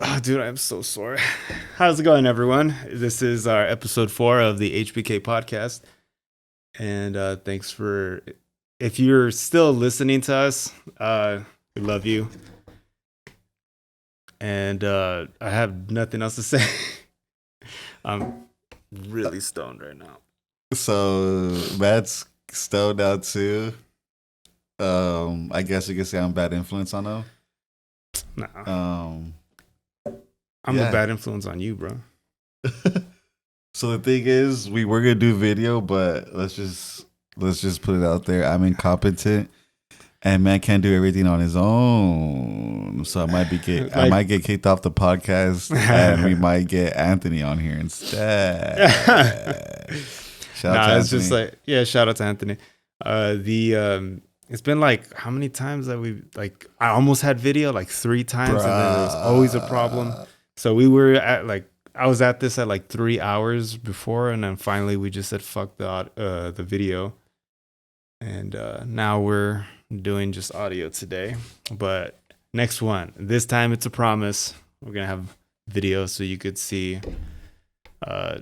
Oh, dude, I'm so sore. How's it going, everyone? This is our episode 4 of the HBK Podcast. And thanks for, if you're still listening to us, we love you. And I have nothing else to say. I'm really stoned right now. So Matt's stoned out too. I guess you could say I'm a bad influence on him. Nah, I'm a bad influence on you, bro. So the thing is, we were gonna do video, but let's just put it out there. I'm incompetent, and man can't do everything on his own. So I might I might get kicked off the podcast, and we might get Anthony on here instead. Shout out to it's just like, yeah, shout out to Anthony. It's been like, how many times that I almost had video like 3 times, and then there was always a problem. So we were at I was at this at like 3 hours before, and then finally we just said fuck the video, and now we're doing just audio today. But next one, this time it's a promise. We're gonna have video so you could see. I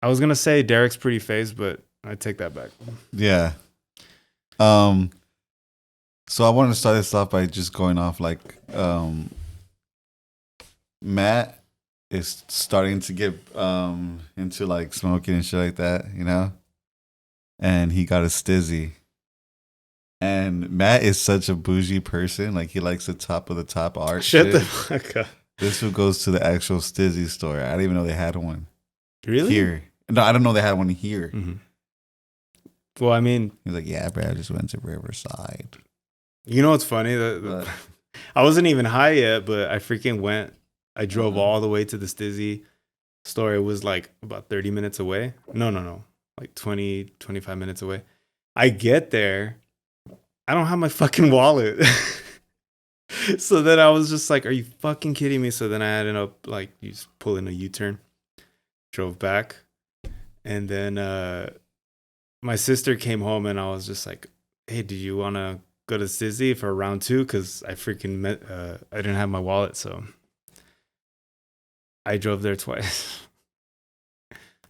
was gonna say Derek's pretty face, but I take that back. Yeah. So I wanted to start this off by just going off Matt is starting to get into like smoking and shit like that, you know? And he got a stizzy. And Matt is such a bougie person, like he likes the top of the top art. Shut the fuck up. This one goes to the actual stizzy store. I didn't even know they had one. Really? Here. No, I don't know they had one here. Mm-hmm. Well, I mean, he's like, yeah, bro, I just went to Riverside. You know what's funny? I wasn't even high yet, but I freaking went. I drove all the way to the Stizzy store. It was like about 30 minutes away. No. Like 20, 25 minutes away. I get there. I don't have my fucking wallet. So then I was just like, are you fucking kidding me? So then I ended up like just pulling a U-turn. Drove back. And then my sister came home, and I was just like, hey, do you want to go to Stizzy for round 2? Because I freaking I didn't have my wallet, so I drove there twice.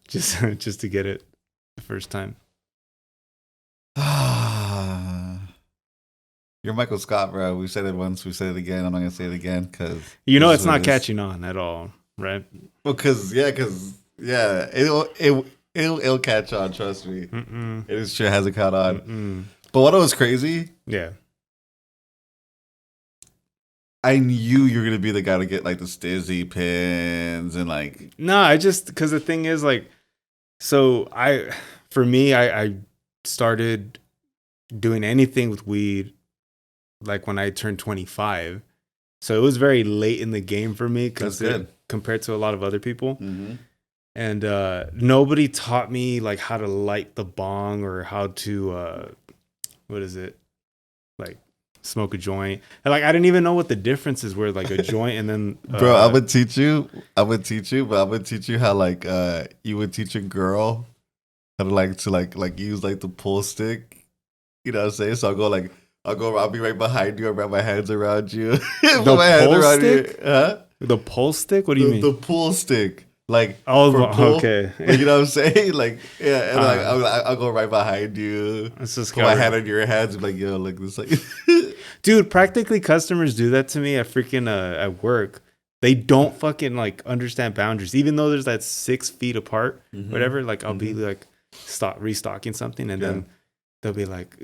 just to get it the first time. You're Michael Scott, bro. We said it once, we said it again. I'm not gonna say it again because it's not catching on at all, right? Well, because it'll catch on. Trust me. It sure hasn't caught on. But what was crazy? Yeah, I knew you were gonna be the guy to get like the Stizzy pins and like. No, I just because the thing is like, so I started doing anything with weed like when I turned 25. So it was very late in the game for me compared to a lot of other people. Mm-hmm. And nobody taught me like how to light the bong or how to like smoke a joint. And like I didn't even know what the differences were, like a joint and then bro, I would teach you, but I would teach you how like you would teach a girl how to use like the pull stick. You know what I'm saying? So I'll be right behind you. I'll wrap my hands around you. The pull stick? Huh? The pull stick? What do you mean? The pull stick. Like, okay. Like, you know what I'm saying? Like, yeah, and I'll go right behind you. It's just put my hand on your hands and be like, yo, like this, like. Dude, practically customers do that to me at freaking at work. They don't fucking like understand boundaries, even though there's that 6 feet apart, whatever. Like, I'll be like restocking something, and then they'll be like,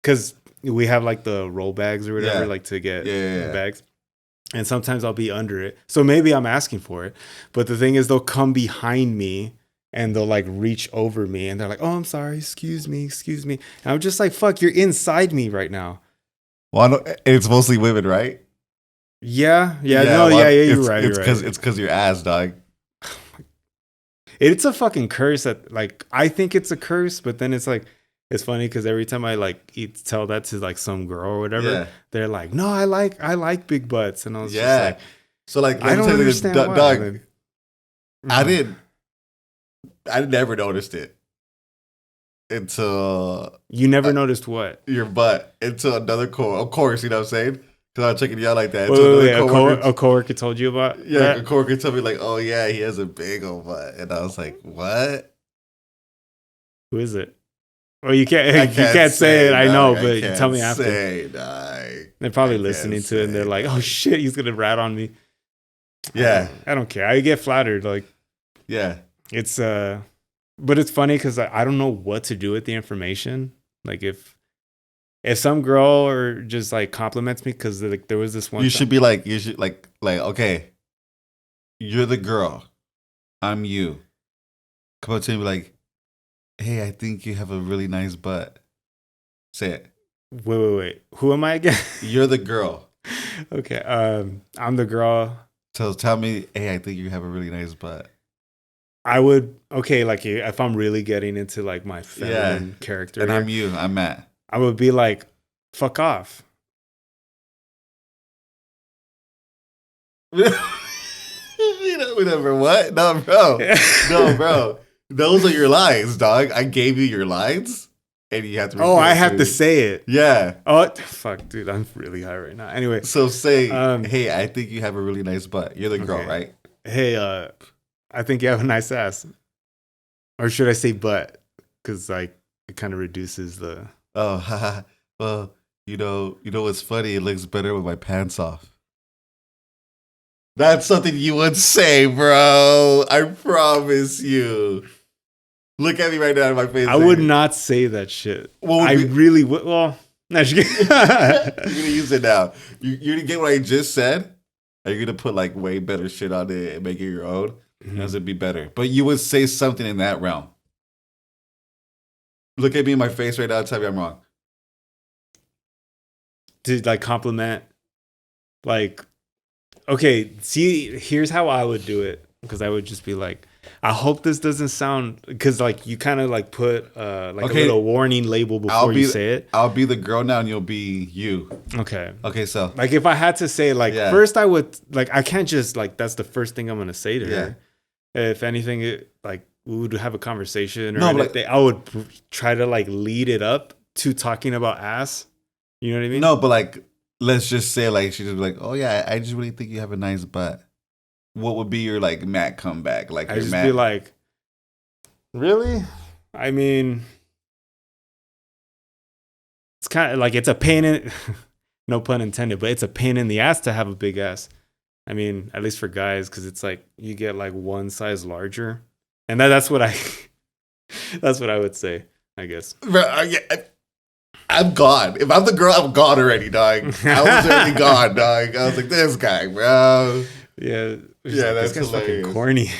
because we have like the roll bags or whatever, like to get bags. And sometimes I'll be under it. So maybe I'm asking for it. But the thing is, they'll come behind me and they'll like reach over me and they're like, oh, I'm sorry. Excuse me. And I'm just like, fuck, you're inside me right now. Well, it's mostly women, right? Yeah. You're right. It's because your ass, dog. It's a fucking curse that like, I think it's a curse, but then it's like, it's funny because every time I like tell that to like some girl or whatever, they're like, "No, I like big butts," and I was just like, "So like, I don't understand why." Dog, I never noticed it until you never noticed what your butt until another of course, you know what I'm saying? Because I was checking you out like that. Wait, a coworker told you about that? A coworker told me like, oh yeah, he has a big old butt. And I was like, what? Who is it? Well, you can't say it. I know, but tell me after. They're probably listening to it and they're like, "Oh shit, he's gonna rat on me." Yeah, I don't care. I get flattered. Like, yeah, it's but it's funny because I don't know what to do with the information. Like, if some girl or just like compliments me because like there was this one, you should be like, okay, you're the girl, I'm you. Come up to me and be like, hey, I think you have a really nice butt. Say it. Wait. Who am I again? You're the girl. Okay. I'm the girl. So tell me, hey, I think you have a really nice butt. I would, okay, like if I'm really getting into like my feminine character. And I'm Matt. I would be like, fuck off. Whatever. What? No, bro. Those are your lines, dog. I gave you your lines, and you have to. Oh, I have to say it. Yeah. Oh, fuck, dude. I'm really high right now. Anyway. So say, hey, I think you have a really nice butt. You're the girl, right? Hey, I think you have a nice ass. Or should I say butt? Because like it kind of reduces the. Oh, haha. Well, you know what's funny? It looks better with my pants off. That's something you would say, bro. I promise you. Look at me right now in my face. I would not say that shit. Really would. Well, no, you're gonna use it now. You're gonna get what I just said. Are you gonna put like way better shit on it and make it your own? Mm-hmm. Does it be better? But you would say something in that realm. Look at me in my face right now and tell me I'm wrong. To like compliment, like, okay, see, here's how I would do it. Because I would just be like, I hope this doesn't sound, because like you kind of like put a little warning label before you say it. I'll be the girl now and you'll be you. Okay, so like if I had to say like first I would like, I can't just like, that's the first thing I'm going to say to her. If anything, like we would have a conversation or anything, I would try to like lead it up to talking about ass. You know what I mean? No, but like, let's just say like, she just be like, oh yeah, I just really think you have a nice butt. What would be your like Matt comeback? Like, I just be like, really? I mean, it's kind of like it's a pain in, no pun intended, but it's a pain in the ass to have a big ass. I mean, at least for guys, because it's like you get like one size larger, and that's what I would say, I guess. I'm gone. If I'm the girl, I'm gone already, dog. I was already gone, dog. I was like, this guy, bro. Yeah, that's hilarious. Fucking corny.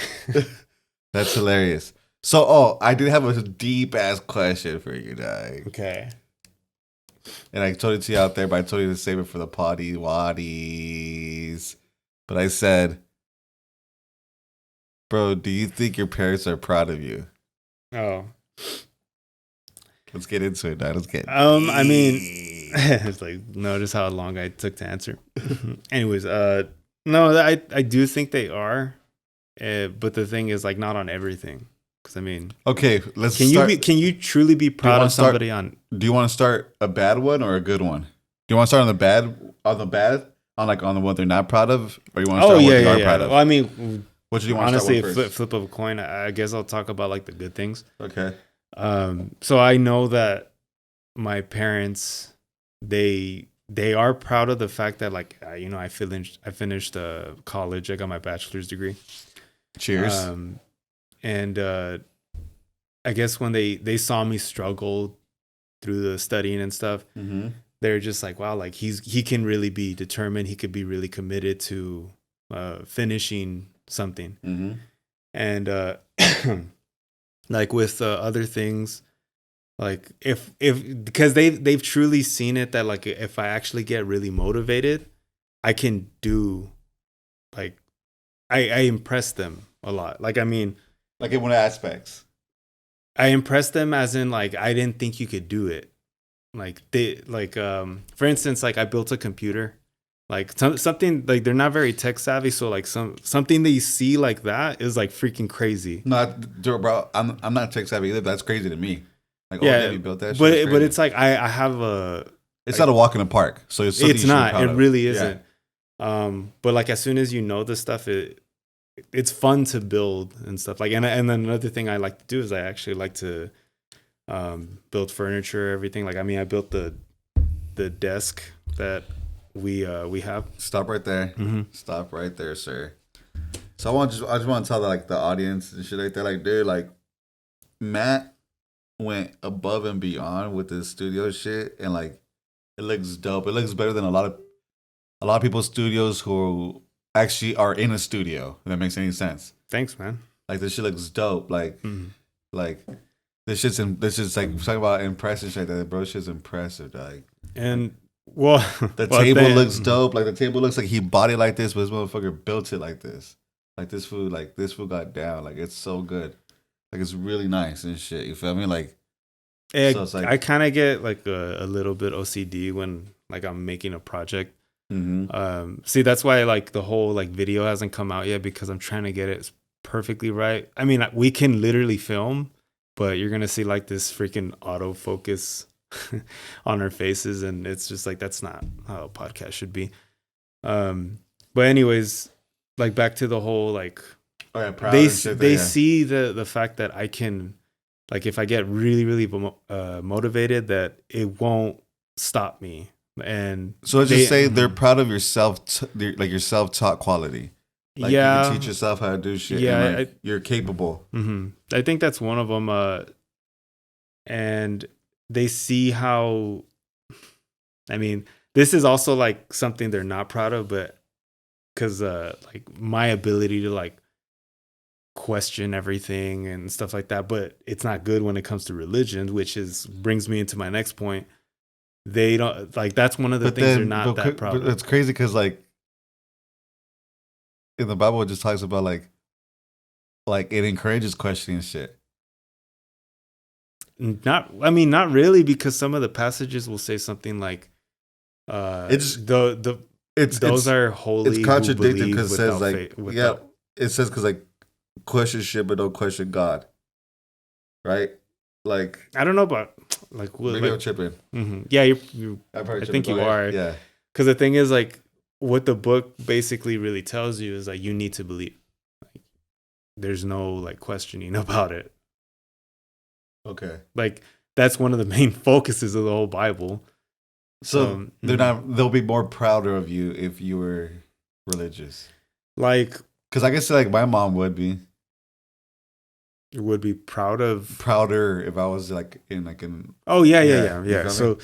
That's hilarious. So, I did have a deep ass question for you, dog. Okay. And I told it to you out there, but I told you to save it for the potty waddies. But I said, bro, do you think your parents are proud of you? Oh. Let's get into it now. Let's get I mean, it's like, notice how long I took to answer. Anyways, no, I do think they are. But the thing is, like, not on everything. Because, I mean... Okay, Can you truly be proud of somebody on... Do you want to start a bad one or a good one? Do you want to start on the bad? On the one they're not proud of? Or you want to start on what they are proud of? Well, I mean... What do you want honestly, to start with first? flip of a coin, I guess I'll talk about, like, the good things. Okay. So I know that my parents, they are proud of the fact that, like, I finished college. I got my bachelor's degree. Cheers. And I guess when they saw me struggle through the studying and stuff, mm-hmm. they're just like, wow, like he can really be determined. He could be really committed to finishing something. Mm-hmm. And like with other things, like if because they've truly seen it that like if I actually get really motivated, I can do, like, I impress them a lot. Like, I mean, like in what aspects? I impressed them as in, like, I didn't think you could do it. Like for instance, like I built a computer, like something like they're not very tech savvy. So like something they see like that is like freaking crazy. Bro, I'm not tech savvy either. That's crazy to me. Like, yeah, you built that shit. But it's like I have It's not a walk in the park. So it's something it's you should be not. proud It of. really Yeah. isn't. But like as soon as you know the stuff, it's fun to build and stuff. Like and then another thing I like to do is I actually like to build furniture, everything. Like I mean, I built the desk that we have. Stop right there. Mm-hmm. Stop right there, sir. So I just want to tell like the audience and shit like that, like dude, like Matt went above and beyond with this studio shit, and like it looks dope. It looks better than a lot of people's studios who actually are in a studio. If that makes any sense. Thanks, man. Like this shit looks dope. Like this shit's like talking about impressive shit like that, bro. Shit's impressive, like. And well, the table looks dope. Like the table looks like he bought it like this, but this motherfucker built it like this. Like this food got down. Like it's so good. Like it's really nice and shit. You feel me? Like, so it's like I kind of get like a little bit OCD when like I'm making a project. mm-hmm. See, that's why like the whole like video hasn't come out yet because I'm trying to get it perfectly right. I mean, we can literally film, but you're gonna see like this freaking autofocus on our faces, and it's just like that's not how a podcast should be. But anyways, like back to the whole like they see the fact that I can, like if I get really motivated, that it won't stop me. And so let's just say they're proud of yourself, like your self-taught quality. Like you can teach yourself how to do shit. Yeah, and like, you're capable. Mm-hmm. I think that's one of them. And they see how. I mean, this is also like something they're not proud of, but because like my ability to like question everything and stuff like that, but it's not good when it comes to religion, which brings me into my next point. They don't like that's one of the things they're not that proud of. It's crazy because like in the Bible it just talks about like it encourages questioning shit. Not really, because some of the passages will say something like those are holy. It's contradicting because it says like it says because like question shit but don't question God, right? Like I don't know about like maybe I'm tripping. Mm-hmm. Yeah, you I think you are. Yeah, because the thing is like what the book basically really tells you is like you need to believe. Like, there's no like questioning about it. Okay, like that's one of the main focuses of the whole Bible. So they'll be more prouder of you if you were religious. Like, because I guess like my mom would be. Would be prouder if I was like in. Oh yeah. So,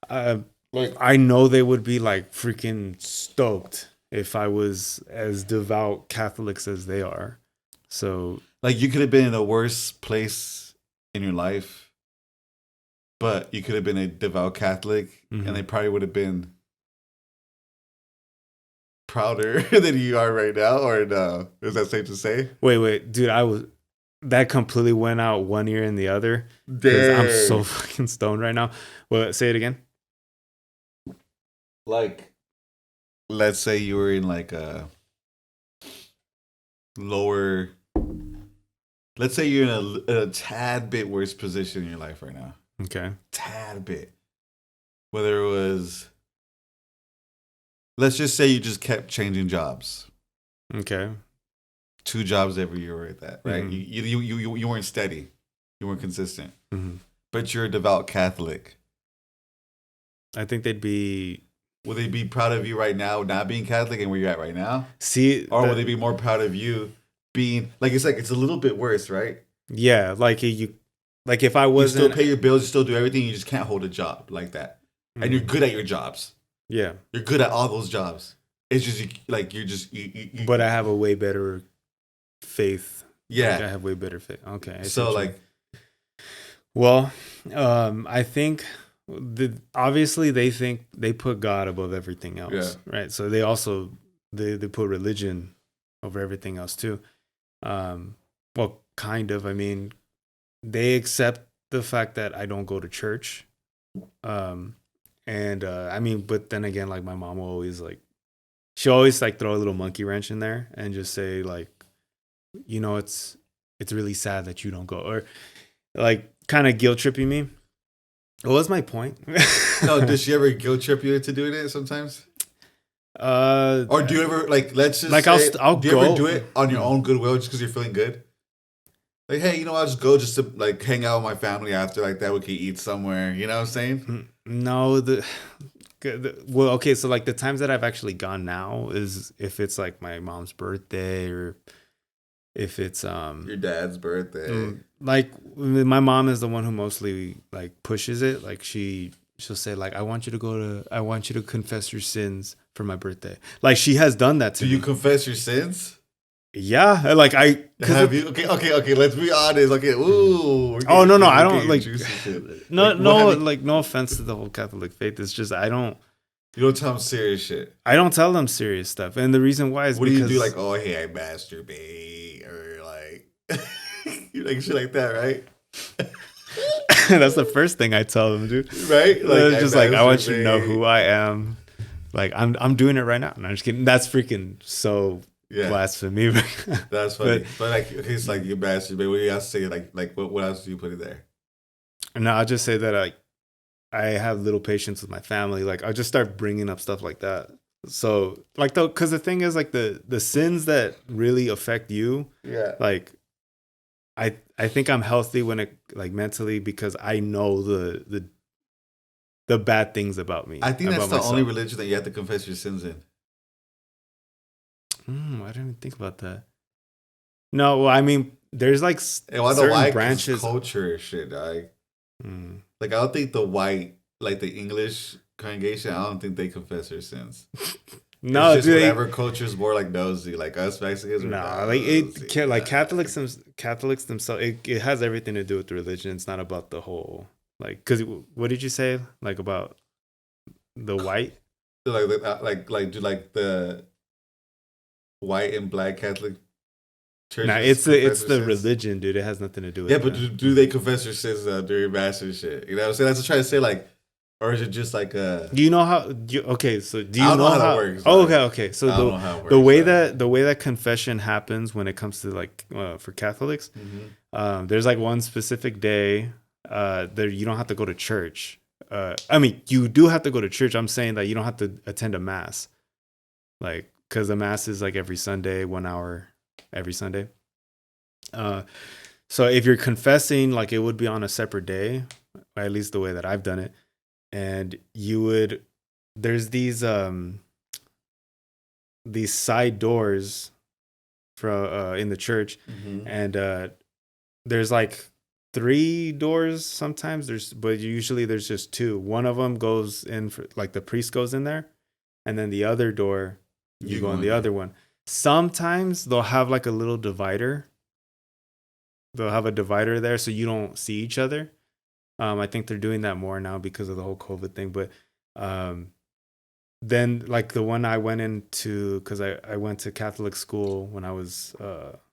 like I know they would be like freaking stoked if I was as devout Catholics as they are. So, like you could have been in a worse place in your life, but you could have been a devout Catholic, and they probably would have been prouder than you are right now. Or no? Is that safe to say? Wait, dude, that completely went out one ear and the other. Damn. I'm so fucking stoned right now. Well, say it again. Like, let's say you were in like a lower. Let's say you're in a tad bit worse position in your life right now. Okay. Tad bit. Whether it was, let's just say you just kept changing jobs. Okay. 2 jobs every year at that, right? Mm-hmm. You weren't steady. You weren't consistent. Mm-hmm. But you're a devout Catholic. I think they'd be... Will they be proud of you right now not being Catholic and where you're at right now? See... Or will they be more proud of you being... Like, it's a little bit worse, right? Yeah, like you... Like if I wasn't... You still pay your bills, you still do everything, you just can't hold a job like that. Mm-hmm. And you're good at your jobs. Yeah. You're good at all those jobs. It's just, like, you're just... You but I have a way better... faith. Yeah. Like I have way better faith. Okay. So like, well, I think obviously they think they put God above everything else, right? So they also they put religion over everything else too. Well, kind of. I mean, they accept the fact that I don't go to church. And I mean, but then again, like my mom will always like, she'll always like throw a little monkey wrench in there and just say like, you know, it's really sad that you don't go, or like kind of guilt tripping me. What was my point? No, does she ever guilt trip you into doing it sometimes? Or do you ever like? Let's just like say, I'll do you go ever do it on your own goodwill just because you're feeling good? Like, hey, I'll just go just to like hang out with my family after, like that we could eat somewhere. You know what I'm saying? No, well, okay, so like the times that I've actually gone now is if it's like my mom's birthday or if it's Your dad's birthday. like my mom is the one who mostly like pushes it. Like she'll say like I want you to confess your sins for my birthday. Like she has done that to me. Do you confess your sins? Yeah, like have you? Okay. Let's be honest. Okay, ooh. Oh no, I don't like. No, no offense to the whole Catholic faith. It's just I don't. You don't tell them serious shit. I don't tell them serious stuff, and the reason why is what because do you do? Like, oh hey, I masturbate, or like, you like shit like that, right? That's the first thing I tell them, dude. Right? Like, it's just like I want you to know who I am. Like I'm doing it right now. And I'm just kidding. That's freaking so. Yeah. Blasphemy. That's funny. But like it's like you masturbate. What do you have to say? Like what else do you put in there? No, I'll just say that I have little patience with my family. Like I'll just start bringing up stuff like that. So like because the thing is like the sins that really affect you. Yeah. Like I think I'm healthy when it like mentally because I know the bad things about me. I think that's the only religion that you have to confess your sins in. I didn't even think about that. No, well, I mean, there's like certain branches. Culture shit, dog. Like I don't think like the English congregation, I don't think they confess their sins. No, it's just whatever culture is more like nosy, like us Mexicans. No, like it can't. Like Catholics themselves. It has everything to do with religion. It's not about the whole like. Because what did you say like about the white? Like do like the white and black Catholic churches? Nah, it's the religion, dude. It has nothing to do with it. Yeah, but do they confess their sins during mass and shit? You know what I'm saying? That's what I'm trying to say. Like, or is it just like Do you know how? Okay, so do you know how that works? Oh, okay. So the way that confession happens when it comes to like for Catholics, there's like one specific day there you don't have to go to church. I mean, you do have to go to church. I'm saying that you don't have to attend a mass, like. Because the mass is like every Sunday, 1 hour every Sunday. So if you're confessing, like it would be on a separate day, at least the way that I've done it. And there's these side doors in the church. And there's like 3 doors sometimes. But usually there's just 2. One of them goes in for like the priest goes in there. And then the other door, you go on the other one. Sometimes they'll have like a little divider. They'll have a divider there so you don't see each other. I think they're doing that more now because of the whole COVID thing. But then like the one I went into, because I went to Catholic school when I was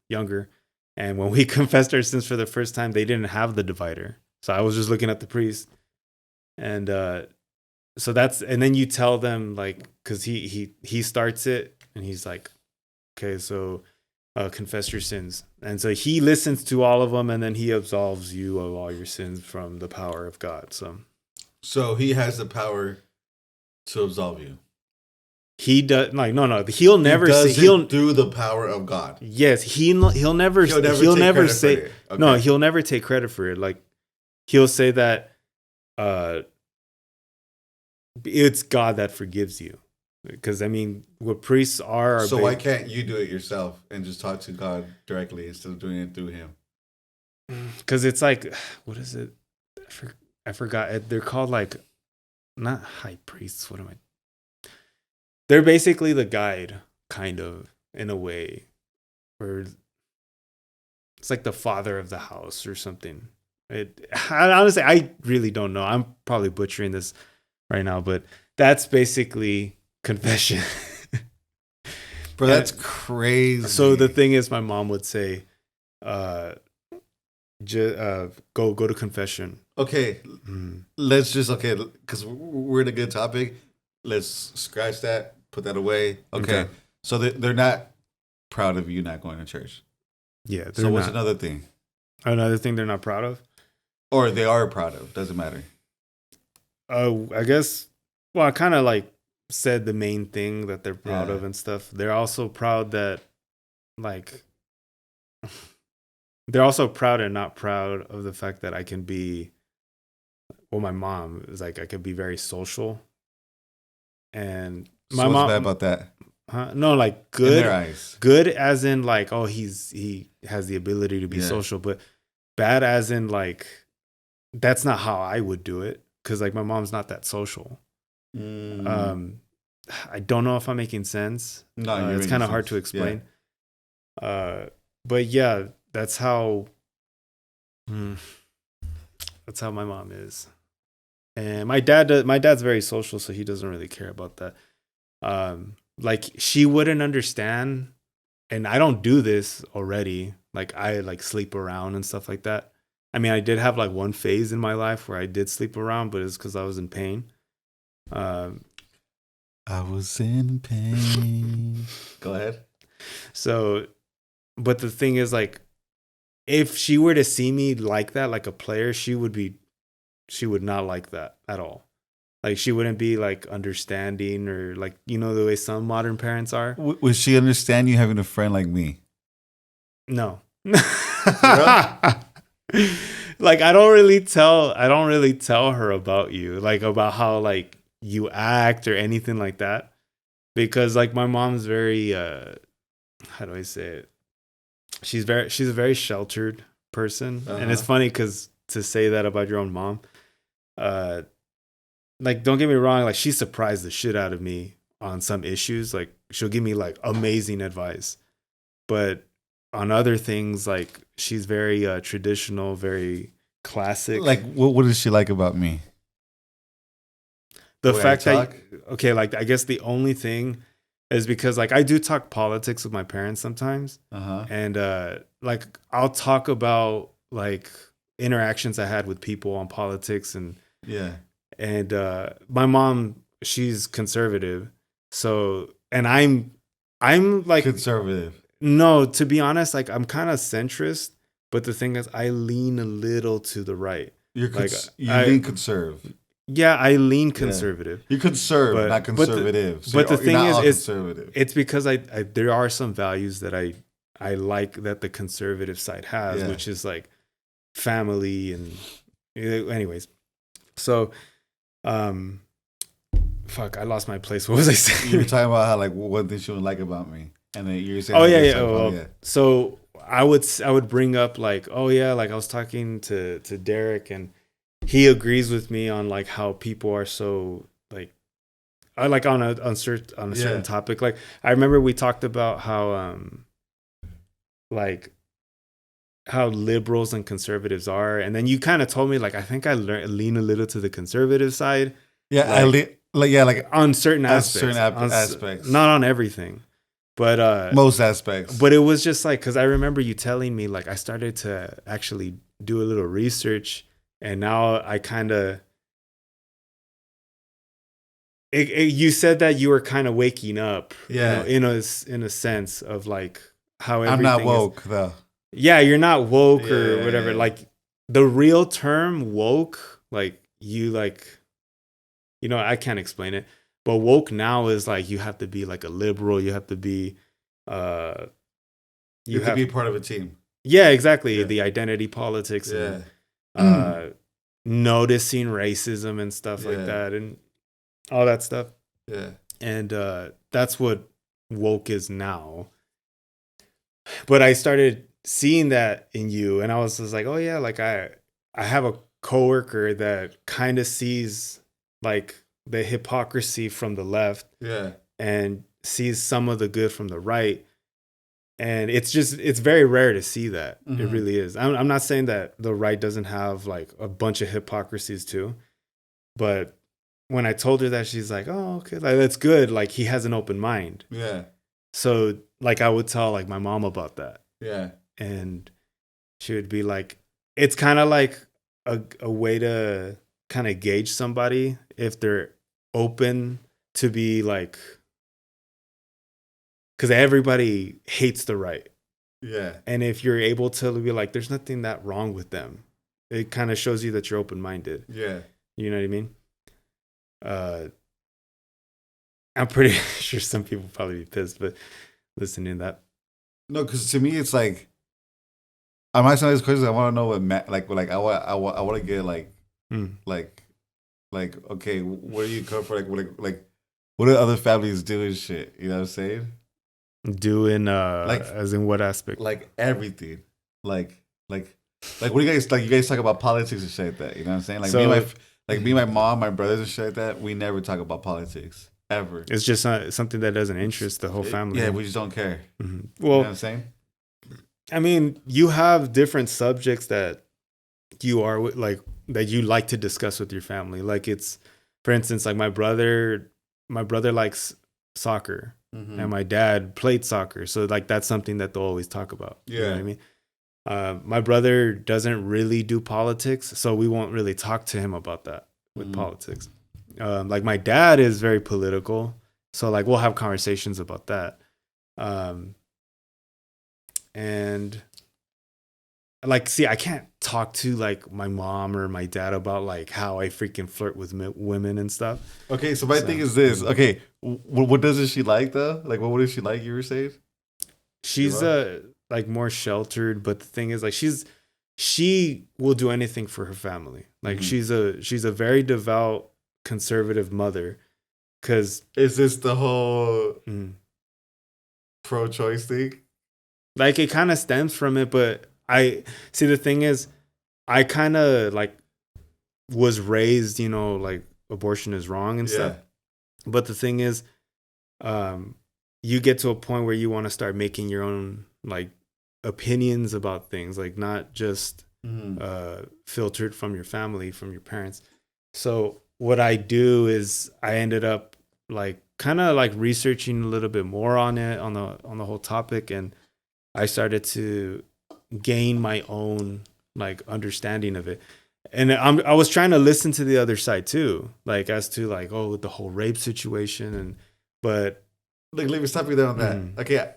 younger. And when we confessed our sins for the first time, they didn't have the divider. So I was just looking at the priest. And so and then you tell them like, cause he starts it and he's like, okay, so confess your sins. And so he listens to all of them and then he absolves you of all your sins from the power of God. So he has the power to absolve you. He does like, no, he'll never say through the power of God. Yes. He'll never say, okay. No, he'll never take credit for it. Like he'll say that, it's God that forgives you. Because, I mean, what priests are... So why can't you do it yourself and just talk to God directly instead of doing it through him? Because it's like... What is it? I forgot. They're called like... Not high priests. What am I... They're basically the guide, kind of, in a way. Or it's like the father of the house or something. Honestly, I really don't know. I'm probably butchering this right now, but that's basically confession. Bro, that's crazy. So the thing is, my mom would say, go to confession. Okay, let's just, because we're in a good topic. Let's scratch that, put that away. Okay. So they're not proud of you not going to church. Yeah. So what's another thing? Another thing they're not proud of? Or they are proud of, doesn't matter. I guess, well, I kind of like said the main thing that they're proud of and stuff. They're also proud that, like, they're also proud and not proud of the fact that I can be, well, my mom is like, I could be very social. And So my what's mom, bad about that? no, like In their good, eyes. good as in like, oh, he has the ability to be social, but bad as in like, that's not how I would do it. Cause like my mom's not that social. I don't know if I'm making sense. No, it's kind of hard to explain. But yeah, that's how my mom is. And my dad's very social, so he doesn't really care about that. Like she wouldn't understand, and I don't do this already. Like I like sleep around and stuff like that. I mean, I did have like one phase in my life where I did sleep around, but it's because I was in pain. I was in pain. Go ahead. So, but the thing is, like, if she were to see me like that, like a player, she would not like that at all. Like, she wouldn't be like understanding or like, you know, the way some modern parents are. Would she understand you having a friend like me? No. Like, I don't really tell her about you, like about how like you act or anything like that. Because like my mom's very how do I say it? She's a very sheltered person. And it's funny because to say that about your own mom, like don't get me wrong, like she surprised the shit out of me on some issues. Like she'll give me like amazing advice, but on other things, like she's very traditional, very classic. Like what does she like about me? The fact that okay, like I guess the only thing is because like I do talk politics with my parents sometimes, and like I'll talk about like interactions I had with people on politics and my mom, she's conservative, so and I'm like conservative. No, to be honest, like I'm kind of centrist, but the thing is, I lean a little to the right. You lean conservative. Yeah, I lean conservative. You conserve, not conservative. But the thing is, it's because I there are some values that I like that the conservative side has, which is like family and anyways. So, fuck, I lost my place. What was I saying? You were talking about how like one thing she would like about me, and then you were saying, oh yeah. So I would bring up like, oh yeah, like I was talking to Derek and he agrees with me on like how people are so like I like on a certain topic. Like I remember we talked about how like how liberals and conservatives are, and then you kind of told me like I think I lean a little to the conservative side. Yeah, like on certain aspects. Aspects, not on everything, but most aspects. But it was just like because I remember you telling me like I started to actually do a little research. And now I kind of, you said that you were kind of waking up, you know, in a sense of like how everything I'm not woke though. Yeah, you're not woke or whatever. Like the real term woke, like you like, you know, I can't explain it, but woke now is like you have to be like a liberal. You have to be, you have to be part of a team. Yeah, exactly. The identity politics. And, noticing racism and stuff like that and all that stuff. Yeah. And that's what woke is now. But I started seeing that in you and I was just like, oh yeah, like I have a coworker that kind of sees like the hypocrisy from the left. Yeah. And sees some of the good from the right. And it's very rare to see that. Mm-hmm. It really is. I'm not saying that the right doesn't have like a bunch of hypocrisies too. But when I told her that, she's like, oh, okay, like, that's good. Like he has an open mind. Yeah. So like I would tell like my mom about that. Yeah. And she would be like, it's kind of like a way to kind of gauge somebody if they're open to be like, because everybody hates the right. Yeah. And if you're able to be like, there's nothing that wrong with them, it kind of shows you that you're open-minded. Yeah. You know what I mean? uh, I'm pretty sure some people probably be pissed, but listening to that. No, because to me it's like I'm asking all these questions. I want to know what like I want to get Mm. like okay, where do you come from? Like what do other families do and shit? You know what I'm saying? Doing Like as in what aspect? like everything, like like like what do you guys like? You guys talk about politics and shit like that. You know what I'm saying? Like So me, my mom, my brothers and shit like that. We never talk about politics ever. it's just something that doesn't interest the whole family. Yeah, we just don't care. Mm-hmm. You know what I'm saying? I mean, you have different subjects that you are like that you like to discuss with your family. Like it's, for instance, like my brother likes soccer, and my dad played soccer, so like that's something that they'll always talk about. Yeah, you know what I mean. My brother doesn't really do politics, so we won't really talk to him about that with politics. Like my dad is very political, so like we'll have conversations about that. And like, see, I can't talk to like my mom or my dad about like how I freaking flirt with women and stuff. Okay, so my thing is this. Okay, what doesn't she like though? Like, what does she like? You were saying She's like more sheltered, but the thing is like she will do anything for her family. Like she's a very devout conservative mother. Cause is this the whole pro-choice thing? Like it kind of stems from it, but I see the thing is I kind of like was raised, you know, like abortion is wrong and stuff. But the thing is, you get to a point where you want to start making your own like opinions about things, like not just filtered from your family, from your parents. So what I do is I ended up like kind of like researching a little bit more on it, on the whole topic, and I started to gain my own like understanding of it. And I was trying to listen to the other side too, like as to like, oh, the whole rape situation, but like, let me stop you there on that. Okay,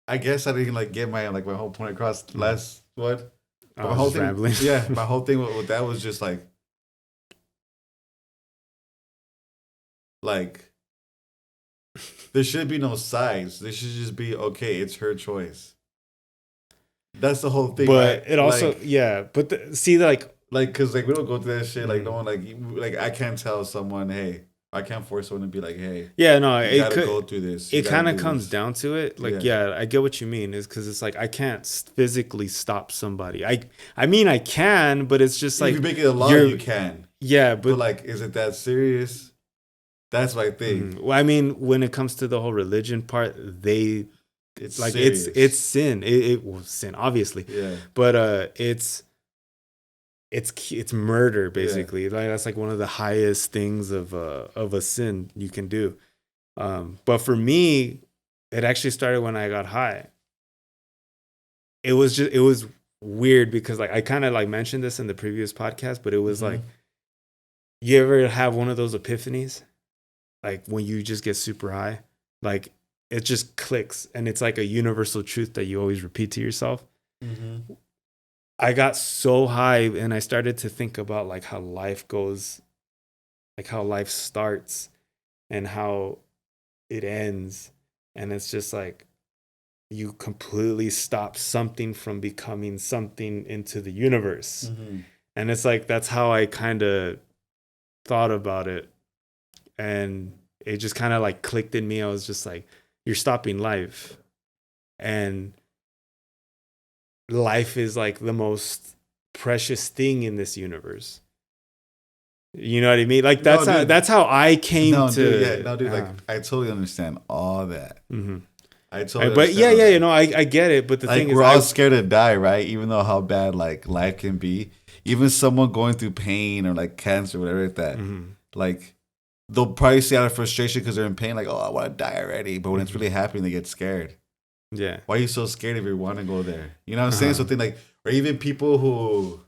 I guess I didn't like get my whole point across last what. But my whole thing, rambling. Yeah, my whole thing with that was just like there should be no sides. There should just be okay. It's her choice. That's the whole thing. But right? it also, like, yeah. But see, like because like we don't go through that shit. Like no one like I can't tell someone, hey, I can't force someone to be like, hey, yeah, no, you gotta go through this. It kind of comes down to it. Like, yeah, I get what you mean. Is because it's like I can't physically stop somebody. I mean, I can, but it's just like if you make it a law, you can. Yeah, but like, is it that serious? That's my thing. Well, I mean, when it comes to the whole religion part, it's like serious. it's sin. It was sin, obviously. Yeah. But it's murder basically. Like that's like one of the highest things of a sin you can do. But for me, it actually started when I got high. It was weird because like I kind of like mentioned this in the previous podcast, but it was like, you ever have one of those epiphanies? Like when you just get super high, like it just clicks and it's like a universal truth that you always repeat to yourself. I got so high and I started to think about like how life goes, like how life starts and how it ends. And it's just like you completely stop something from becoming something into the universe. And it's like that's how I kind of thought about it. And it just kind of like clicked in me. I was just like, you're stopping life. And life is like the most precious thing in this universe. You know what I mean? Like that's how I came to. Dude, like I totally understand all that. I totally. But yeah, you know, I get it. But the like, thing is, we're all scared to die, right? Even though how bad like life can be, even someone going through pain or like cancer, or whatever like that, like they'll probably say out of frustration because they're in pain, like, oh, I want to die already. But when it's really happening, they get scared. Yeah. Why are you so scared if you want to go there? You know what I'm saying? Something like, or even people who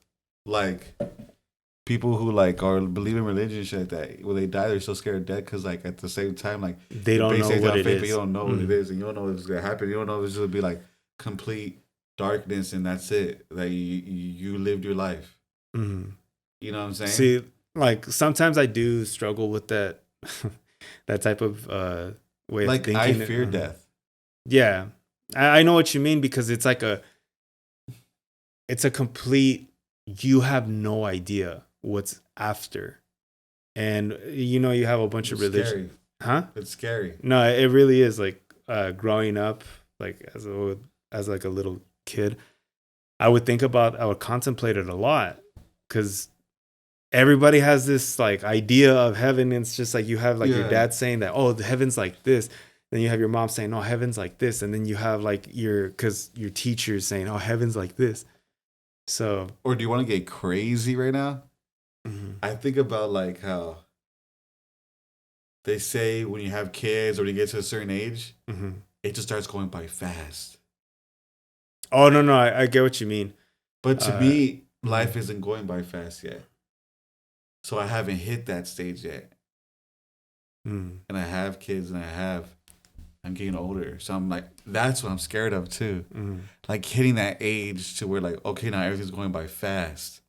like or believe in religion and shit like that. When they die, they're so scared of death because like at the same time, like they don't know what it is. But you don't know what it is, and you don't know what's gonna happen. You don't know if it's gonna be like complete darkness and that's it. Like you lived your life. You know what I'm saying? See, like sometimes I do struggle with that that type of way of Like thinking. I fear death. Yeah, I know what you mean because it's like it's a complete. You have no idea what's after, and you know you have a bunch of religion, huh? It's scary. No, it really is like growing up, like as like a little kid. I would contemplate it a lot because everybody has this like idea of heaven. And it's just like you have like your dad saying that, oh, the heaven's like this. Then you have your mom saying, no, heaven's like this. And then you have like your teacher's saying, oh, heaven's like this. So, or do you want to get crazy right now? mm-hmm. I think about like how they say when you have kids or you get to a certain age, Mm-hmm. it just starts going by fast. Oh, no, I get what you mean. But to me, life isn't going by fast yet. So I haven't hit that stage yet. Mm. And I have kids and I'm getting older. So I'm like, that's what I'm scared of too. Mm. Like hitting that age to where like, okay, now everything's going by fast.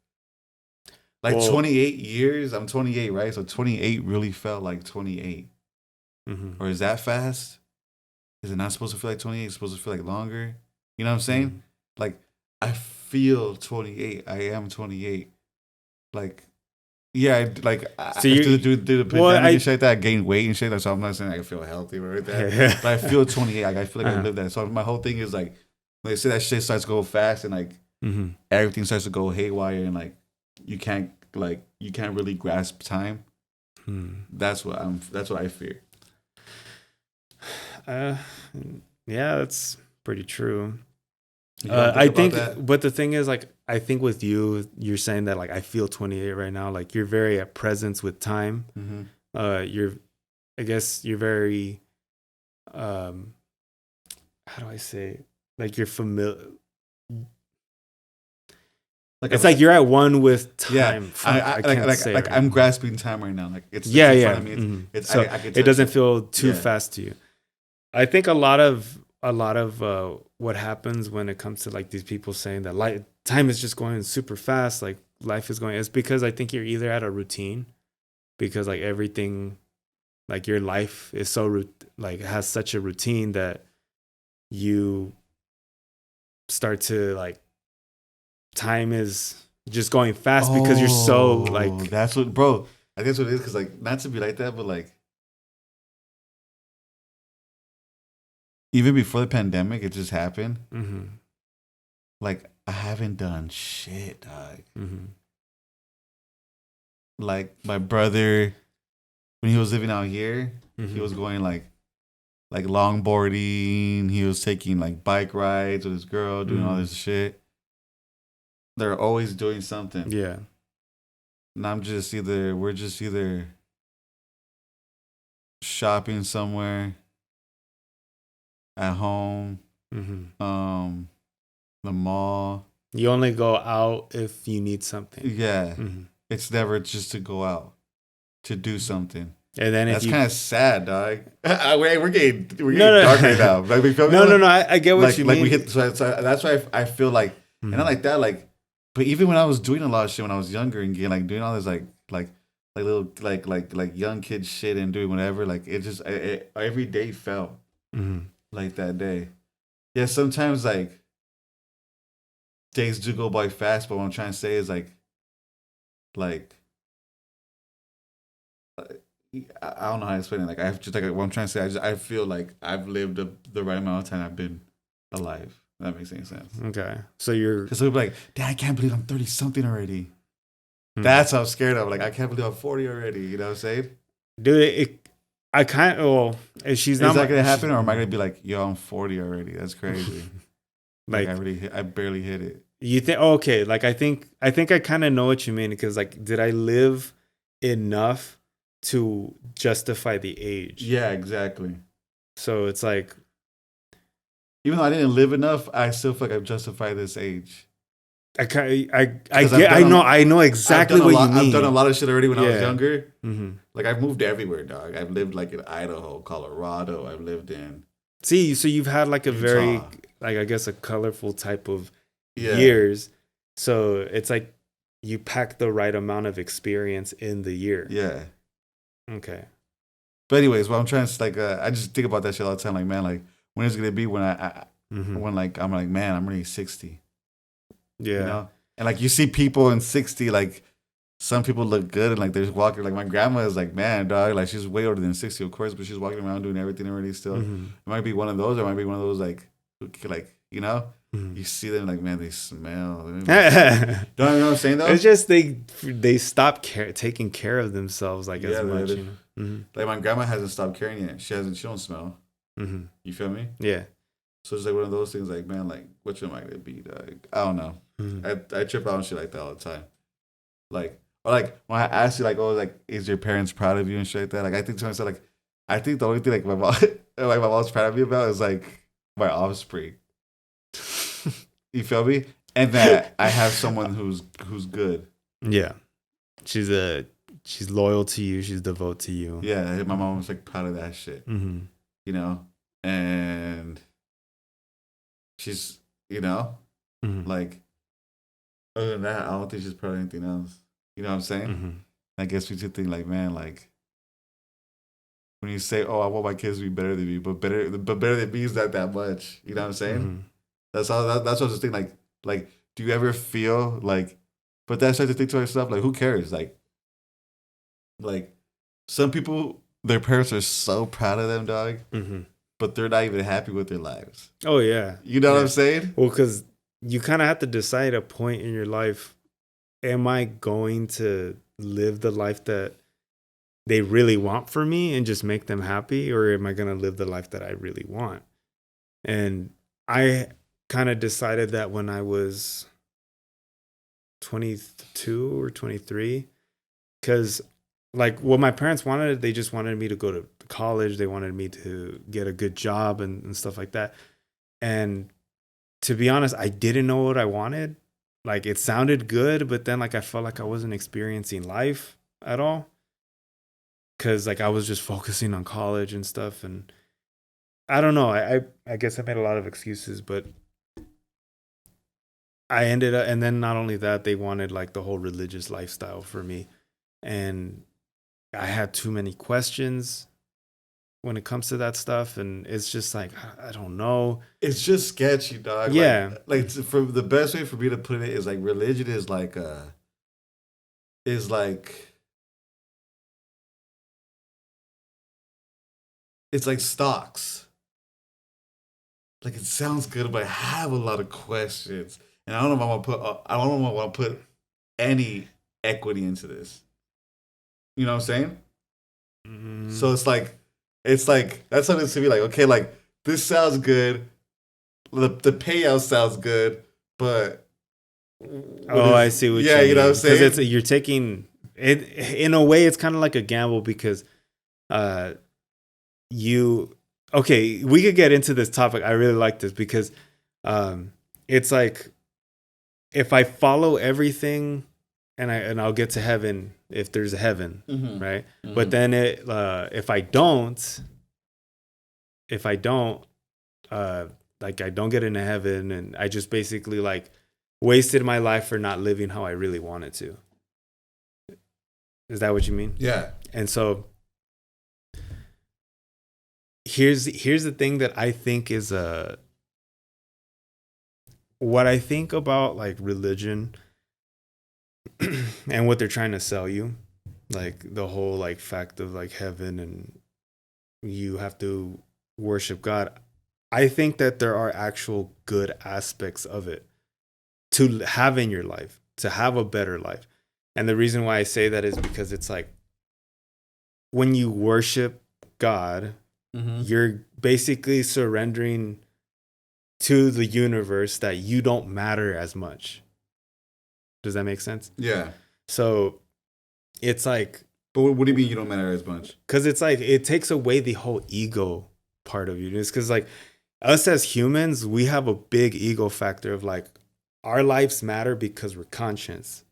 Like 28 years, I'm 28, right? So 28 really felt like 28. Mm-hmm. Or is that fast? Is it not supposed to feel like 28? It's supposed to feel like longer? You know what I'm saying? Mm-hmm. Like, I feel 28. I am 28. Like, yeah, like, so you do the pandemic and shit like that, I gained weight and shit. Like, so I'm not saying I feel healthy or like that. But I feel 28. Like, I feel like I live that. So my whole thing is like, when they say that shit starts to go fast and like, mm-hmm. everything starts to go haywire and like, you can't really grasp time. That's what I fear. Yeah, that's pretty true. I think, but the thing is, like, I think with you're saying that, like, I feel 28 right now. Like, you're very at presence with time. Mm-hmm. I guess you're very, how do I say, like, you're familiar. Like it's like you're at one with time. Yeah, I can't say like I'm grasping time right now. Like it's yeah. Mm-hmm. It's so it doesn't feel too fast to you. I think a lot of what happens when it comes to like these people saying that time is just going super fast, like life is going, it's because I think you're either at a routine, because like everything, like your life is so like has such a routine that you start to like time is just going fast because you're so like. That's what, bro. I guess what it is, because like not to be like that, but like even before the pandemic, it just happened. Mm-hmm. Like I haven't done shit, dog. Mm-hmm. Like my brother, when he was living out here, mm-hmm. he was going like longboarding. He was taking like bike rides with his girl, doing all this shit. They're always doing something. Yeah. And we're just either shopping somewhere, at home, mm-hmm. The mall. You only go out if you need something. Yeah. Mm-hmm. It's never just to go out, to do something. And then that's kind of sad, dog. We're getting dark right now. Like, no. I get what you mean. Like we hit. So that's why I feel like, mm-hmm. and not like that. Like, but even when I was doing a lot of shit when I was younger and getting like doing all this like little like young kid shit and doing whatever, like it just every day felt mm-hmm. like that day. Yeah, sometimes like days do go by fast, but what I'm trying to say is like I don't know how to explain it. Like I've just like what I'm trying to say. I feel like I've lived the right amount of time I've been alive. If that makes any sense. Okay, so you're because we'll be like, "Dad, I can't believe I'm 30 something already." That's what I'm scared of. Like I can't believe I'm 40 already. You know what I'm saying? Dude, I can't. Well, she's not. Is that gonna happen, or am I gonna be like, "Yo, I'm 40 already"? That's crazy. like I barely hit it. You think? Oh, okay. Like I think I kind of know what you mean, because like, did I live enough to justify the age? Yeah, exactly. So it's like, even though I didn't live enough, I still feel like I've justified this age. I know exactly what you mean. I've done a lot of shit already when I was younger. Mm-hmm. Like I've moved everywhere, dog. I've lived like in Idaho, Colorado. I've lived in. See, so you've had like a Utah. very, like I guess, a colorful type of years. So it's like you pack the right amount of experience in the year. Yeah. Okay. But anyways, what I'm trying to like, I just think about that shit all the time. Like, man, like when is it gonna be when when like I'm like, man, I'm already 60. Yeah. You know, and like you see people in 60, like some people look good and like they're walking. Like my grandma is like, man, dog, like she's way older than 60, of course, but she's walking around doing everything already still. It might be one of those, or it might be one of those like you know. You see them like, man, they smell. Don't you know what I'm saying though? It's just they stop taking care of themselves like as much. You know? Like my grandma hasn't stopped caring yet. She don't smell. You feel me? Yeah. So it's like one of those things. Like, man, like which am I gonna be? Like, I don't know. I trip out on shit like that all the time. Like, or like when I ask you, like, oh, like, is your parents proud of you and shit like that? Like, I think to myself, like, I think the only thing like my mom, like my mom's proud of me about is like my offspring. You feel me? And that I have someone who's good. Yeah. She's loyal to you. She's devoted to you. Yeah, my mom was like proud of that shit. You know, and she's, you know, like other than that, I don't think she's proud of anything else. You know what I'm saying? I guess we should think like, man, like when you say, "Oh, I want my kids to be better than me," but better than me is not that much. You know what I'm saying? That's all. That's what I was thinking. Like, do you ever feel like? But that's like to think to myself, like, who cares? Like some people, their parents are so proud of them, dog, but they're not even happy with their lives. Oh yeah, you know what I'm saying? Well, because you kind of have to decide a point in your life. Am I going to live the life that they really want for me and just make them happy, or am I going to live the life that I really want? And I kind of decided that when I was 22 or 23, because like what my parents wanted, they just wanted me to go to college. They wanted me to get a good job and stuff like that. And to be honest, I didn't know what I wanted. Like it sounded good, but then like I felt like I wasn't experiencing life at all. Cause like I was just focusing on college and stuff. And I don't know. I guess I made a lot of excuses, but I ended up, and then not only that, they wanted like the whole religious lifestyle for me. And I had too many questions when it comes to that stuff. And it's just like, I don't know. It's just sketchy, dog. Yeah. Like for the best way for me to put it is like religion is like, it's like stocks. Like it sounds good, but I have a lot of questions. And I don't know if I want to put any equity into this. You know what I'm saying? So it's like that's something to be like, okay, like this sounds good. The payout sounds good, but I see what you mean. You know what I'm saying? Because you're taking it in a way. It's kind of like a gamble because, okay, we could get into this topic. I really like this because, it's like if I follow everything and I'll get to heaven if there's a heaven, right? But then if I don't, like I don't get into heaven and I just basically like wasted my life for not living how I really wanted to. Is that what you mean? Yeah. And so here's the thing that I think is what I think about like religion and what they're trying to sell you, like the whole like fact of like heaven and you have to worship God. I think that there are actual good aspects of it to have in your life, to have a better life. And the reason why I say that is because it's like when you worship God, you're basically surrendering to the universe that you don't matter as much. Does that make sense? Yeah. So it's like... But what do you mean you don't matter as much? Because it's like it takes away the whole ego part of you. It's because like us as humans, we have a big ego factor of like our lives matter because we're conscious.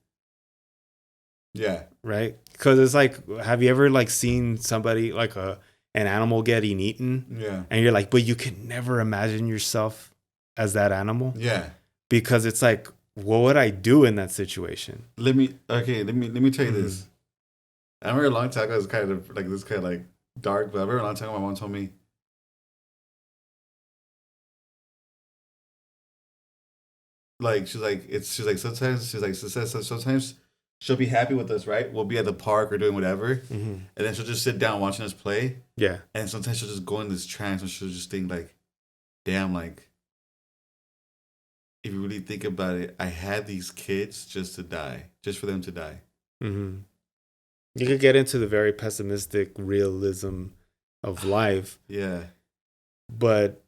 Yeah. Right? Because it's like, have you ever like seen somebody like an animal getting eaten? Yeah. And you're like, but you can never imagine yourself as that animal. Yeah. Because it's like what would I do in that situation? Let me tell you this. I remember a long time ago, it was kind of like this kind of like dark, but I remember a long time ago, my mom told me, like, sometimes she'll be happy with us, right? We'll be at the park or doing whatever, and then she'll just sit down watching us play. Yeah. And sometimes she'll just go in this trance and she'll just think like, damn, like, if you really think about it, I had these kids just to die, just for them to die. Mm-hmm. You could get into the very pessimistic realism of life. Yeah. But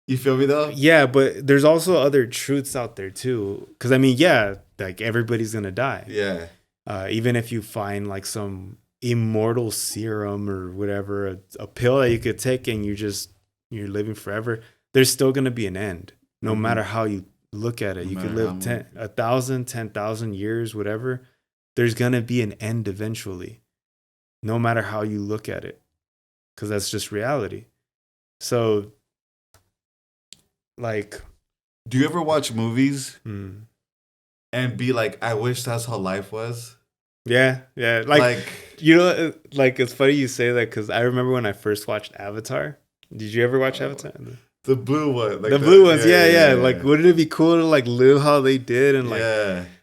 you feel me though? Yeah, but there's also other truths out there too. Because I mean, yeah, like everybody's gonna die. Yeah. Even if you find like some immortal serum or whatever, a pill that you could take and you're living forever, there's still gonna be an end. No matter how you look at it. You could live 1,000, 10,000 years, whatever. There's gonna be an end eventually. No matter how you look at it. Because that's just reality. So like, do you ever watch movies and be like, I wish that's how life was? Yeah. Like you know, like it's funny you say that because I remember when I first watched Avatar. Did you ever watch Avatar? The blue one. Like the blue ones, yeah. Like, wouldn't it be cool to like live how they did and like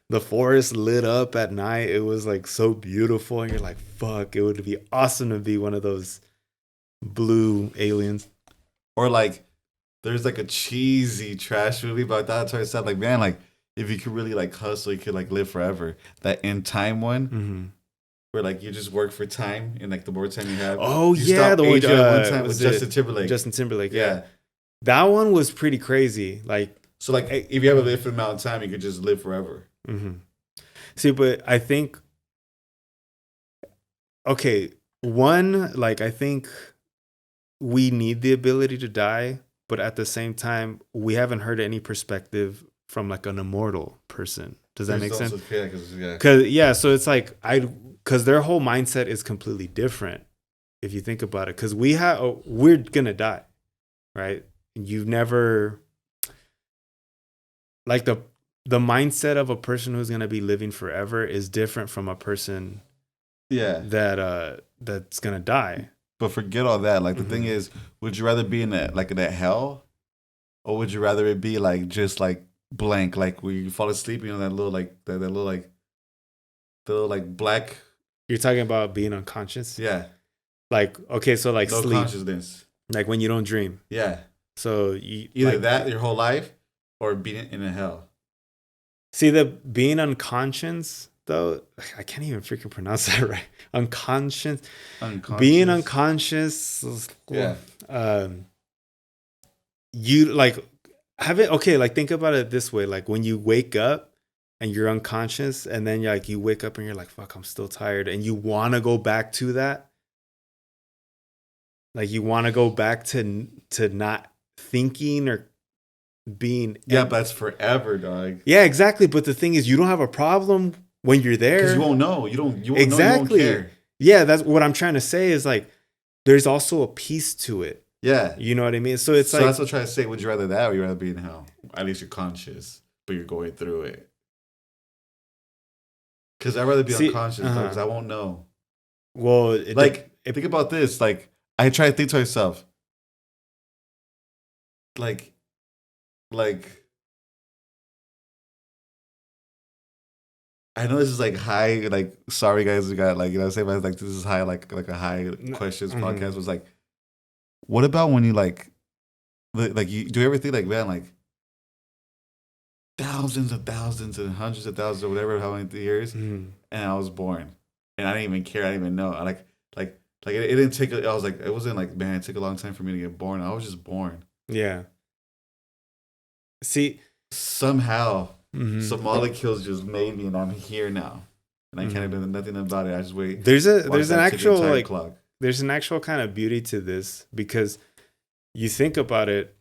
the forest lit up at night? It was like so beautiful, and you're like, fuck, it would be awesome to be one of those blue aliens. Or like, there's like a cheesy trash movie, but I thought it like, man, like if you could really like hustle, you could like live forever. That In Time one, where like you just work for time and like the more time you have. Oh you yeah, the one time with Justin Timberlake. Justin Timberlake, yeah. That one was pretty crazy. Like, so like if you have a limited amount of time, you could just live forever. See, but I think, okay, one, like I think we need the ability to die, but at the same time, we haven't heard any perspective from like an immortal person. Does that make sense? So it's like because their whole mindset is completely different if you think about it. Because we're gonna die, right? You've never like the mindset of a person who's gonna be living forever is different from a person, that's gonna die. But forget all that. Like the thing is, would you rather be in that hell, or would you rather it be like just like blank, like where you fall asleep, you know, that little black. You're talking about being unconscious? Yeah. Like, okay, so like no sleep. Consciousness. Like when you don't dream. Yeah. So you either like, that your whole life or being in a hell. See, the being unconscious though, I can't even freaking pronounce that right. Unconscious. Being unconscious. Yeah. You like have it okay, like think about it this way. Like when you wake up and you're unconscious and then you wake up and you're like, fuck, I'm still tired. And you want to go back to that. Like you want to go back to not thinking or being. Yeah, but that's forever, dog. Yeah, exactly. But the thing is, you don't have a problem when you're there. Because you won't know. You won't exactly. Know, you won't care. Yeah, that's what I'm trying to say is like, there's also a piece to it. Yeah. You know what I mean? So it's like. So that's what I'm trying to say. Would you rather that or would you rather be in hell? At least you're conscious, but you're going through it. Because I'd rather be unconscious because I won't know. Well, think about this. Like, I try to think to myself, like, I know this is like high, like, sorry guys, we got like, you know what I'm saying, but like, this is high, like a high questions podcast was like, what about when you like you do everything like, man, like thousands and thousands and hundreds of thousands or whatever, how many years, and I was born and I didn't even care, I didn't even know. I like it didn't take, I was like, it wasn't like, man, it took a long time for me to get born. I was just born. Yeah. See, somehow some molecules just made me and I'm here now. And I can't do nothing about it. I just wait. There's an actual like clock. There's an actual kind of beauty to this because you think about it,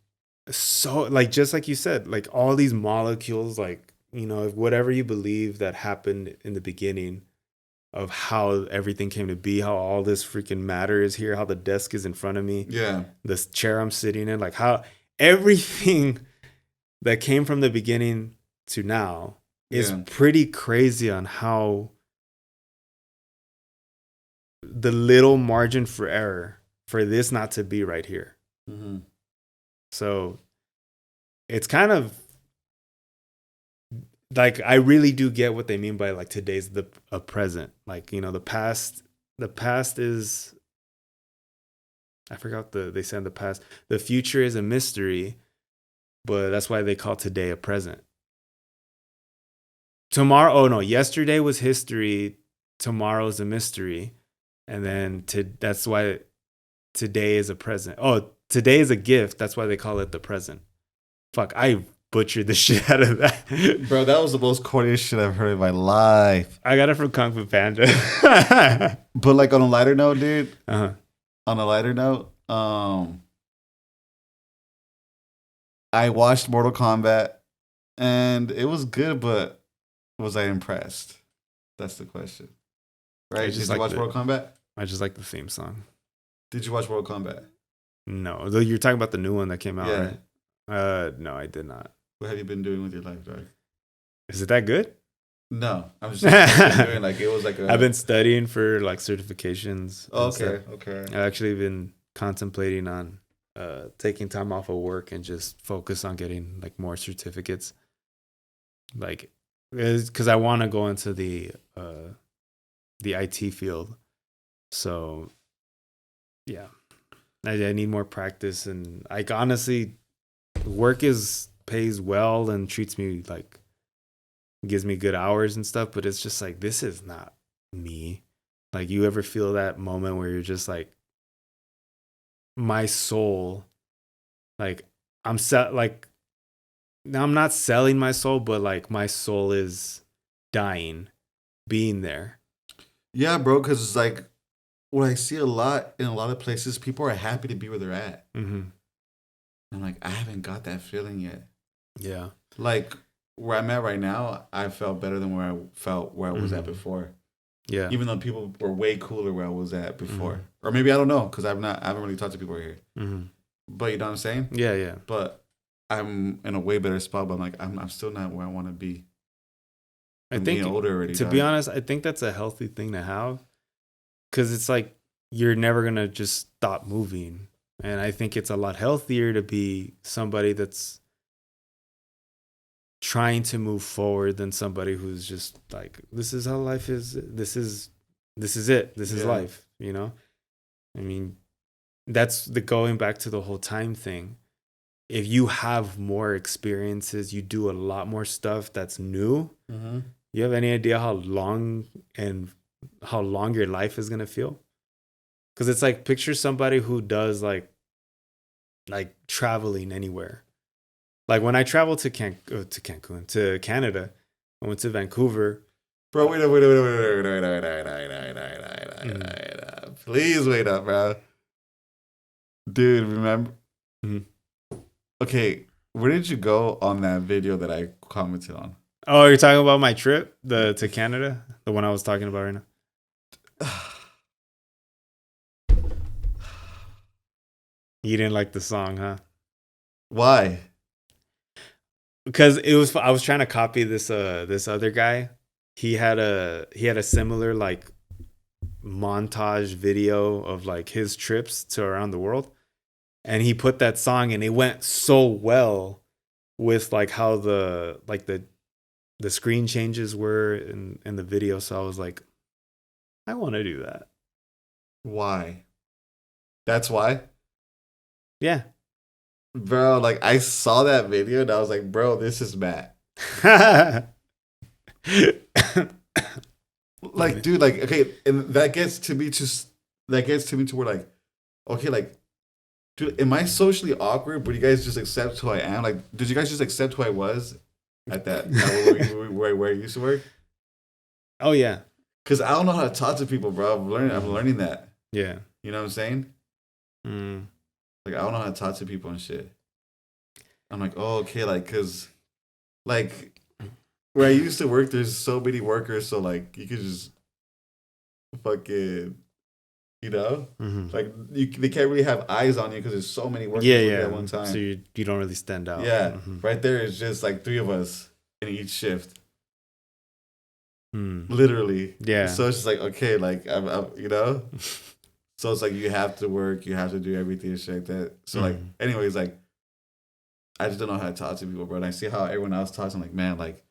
so like just like you said, like all these molecules, like, you know, whatever you believe that happened in the beginning of how everything came to be, how all this freaking matter is here, how the desk is in front of me, this chair I'm sitting in, like how everything that came from the beginning to now is pretty crazy on how the little margin for error for this not to be right here. Mm-hmm. So it's kind of like, I really do get what they mean by like today's a present. Like, you know, the past is, I forgot they said the past. The future is a mystery, but that's why they call today a present. Yesterday was history, tomorrow's a mystery, and then that's why today is a present. Oh, today is a gift, that's why they call it the present. Fuck, I butchered the shit out of that. Bro, that was the most corniest shit I've heard in my life. I got it from Kung Fu Panda. But like on a lighter note, dude. Uh-huh. On a lighter note, I watched Mortal Kombat and it was good, but was I impressed? That's the question. Right? Did you watch Mortal Kombat? I just like the theme song. Did you watch Mortal Kombat? No. You're talking about the new one that came out, yeah. Right? No, I did not. What have you been doing with your life, dog? Is it that good? No, I'm just doing like it was like I've been studying for like certifications. Oh, okay. I've actually been contemplating on taking time off of work and just focus on getting like more certificates. Like, because I want to go into the IT field. So, yeah, I need more practice, and like honestly, work pays well and treats me like, gives me good hours and stuff, but it's just like, this is not me. Like, you ever feel that moment where you're just like, my soul, like I'm not selling my soul, but like my soul is dying being there. Yeah, bro, because it's like what I see a lot in a lot of places, people are happy to be where they're at. Mm-hmm. I'm like, I haven't got that feeling yet. Yeah. Like where I'm at right now, I felt better than where I was at before. Yeah. Even though people were way cooler where I was at before. Or maybe I don't know, because I haven't really talked to people here. Mm-hmm. But you know what I'm saying? Yeah, yeah. But I'm in a way better spot, but I'm like, I'm still not where I want to be. I'm getting older already. To be honest, I think that's a healthy thing to have. Because it's like, you're never going to just stop moving. And I think it's a lot healthier to be somebody that's trying to move forward than somebody who's just like, this is how life is. This is it. This is life, you know? I mean, that's the going back to the whole time thing. If you have more experiences, you do a lot more stuff that's new. Mm-hmm. You have any idea how long your life is going to feel? Because it's like, picture somebody who does like traveling anywhere. Like when I traveled to Canada, I went to Vancouver. Bro, wait. Please wait up, bro. Dude, remember? Mm-hmm. Okay, where did you go on that video that I commented on? Oh, you're talking about my trip to Canada? The one I was talking about right now? You didn't like the song, huh? Why? Because I was trying to copy this other guy. He had a similar like montage video of like his trips to around the world, and he put that song, and it went so well with like how the screen changes were in the video. So I was like, I want to do that. Why? That's why? Yeah. Bro, like I saw that video and I was like, bro, this is Matt. Like, dude, like, okay, and that gets to me to where like, okay, like, dude, am I socially awkward? But you guys just accept who I am? Like, did you guys just accept who I was at that where I used to work? Oh yeah. Cause I don't know how to talk to people, bro. I'm learning that. Yeah. You know what I'm saying? Mm. Like, I don't know how to talk to people and shit. I'm like, oh, okay, like, cause, like, where I used to work, there's so many workers, so like, you could just fucking, you know, like they can't really have eyes on you because there's so many workers at one time. So you don't really stand out. Yeah, right there is just like 3 of us in each shift. Literally. Yeah. So it's just like, okay, like I'm you know. So it's like you have to work, you have to do everything and shit like that. So like, anyways, like I just don't know how to talk to people, bro. And I see how everyone else talks. I'm like, man, like,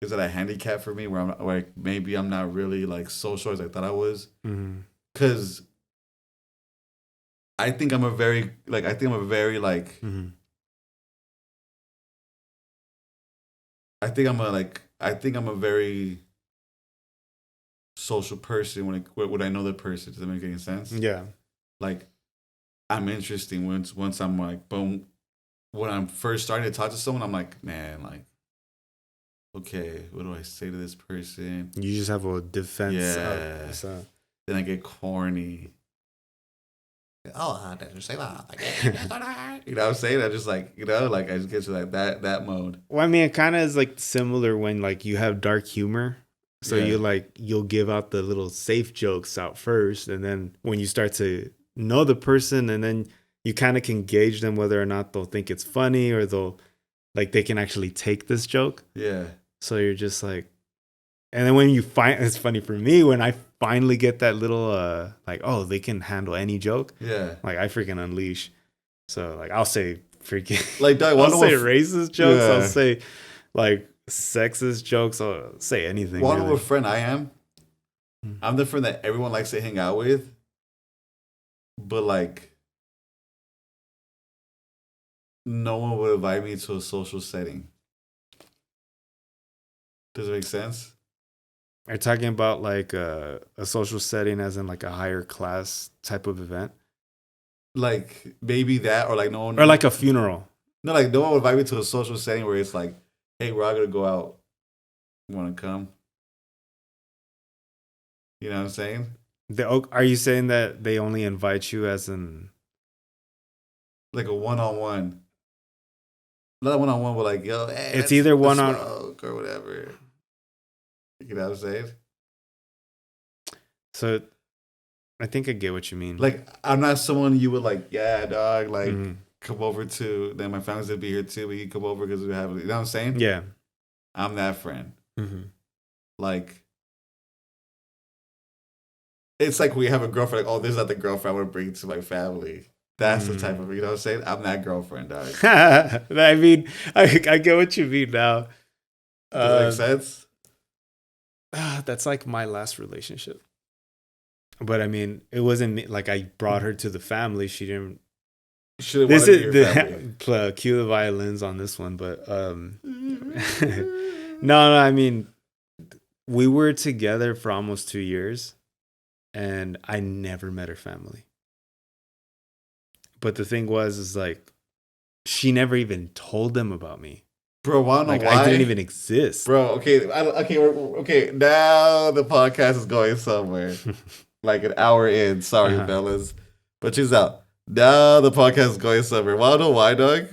is that a handicap for me where I'm like maybe I'm not really like social as I thought I was? Because I think I'm a very like I think I'm a very like I think I'm a very social person when I know the person. Does that make any sense? Yeah. Like I'm interesting once I'm like boom. When I'm first starting to talk to someone, I'm like, man, like, okay, what do I say to this person? You just have a defense. Yeah. So. Then I get corny. Oh, I didn't say that. You know what I'm saying? I just like, you know, like I just get to like that mode. Well, I mean, it kind of is like similar when like you have dark humor. So you'll give out the little safe jokes out first. And then when you start to know the person and then you kind of can gauge them whether or not they'll think it's funny or they can actually take this joke. Yeah. So you're just like, and then when you it's funny for me when I finally get that little, like, oh, they can handle any joke. Yeah. Like I freaking unleash. So like, I'll say freaking, like, Doug, I'll say racist jokes. Yeah. I'll say like sexist jokes. I'll say anything. What a friend I am. I'm the friend that everyone likes to hang out with. But like, no one would invite me to a social setting. Does it make sense? Are you talking about like a social setting as in like a higher class type of event? Like maybe that or like no one. Or like a funeral. No, like no one would invite me to a social setting where it's like, hey, we're all going to go out. You want to come? You know what I'm saying? Are you saying that they only invite you as in... like a one-on-one? Not a one-on-one, but like, yo, hey, it's either one-on... or whatever. You know what I'm saying? So, I think I get what you mean. Like, I'm not someone you would like, yeah, dog, like, come over to... Then my family's going to be here too, but you come over because we have... You know what I'm saying? Yeah. I'm that friend. Like... It's like we have a girlfriend. Like, oh, this is not the girlfriend I want to bring to my family. That's the type of, you know what I'm saying? I'm that girlfriend, dog. I mean, I get what you mean now. Does that make sense? That's like my last relationship. But I mean, it wasn't like I brought her to the family. She didn't. This is the cue the violins on this one, but no, I mean, we were together for almost 2 years. And I never met her family. But the thing is like, she never even told them about me. Bro, wanna know why? I didn't even exist. Bro, okay. Okay, now the podcast is going somewhere. Like an hour in. Sorry, fellas. But she's out. Now the podcast is going somewhere. Wanna know why, Doug?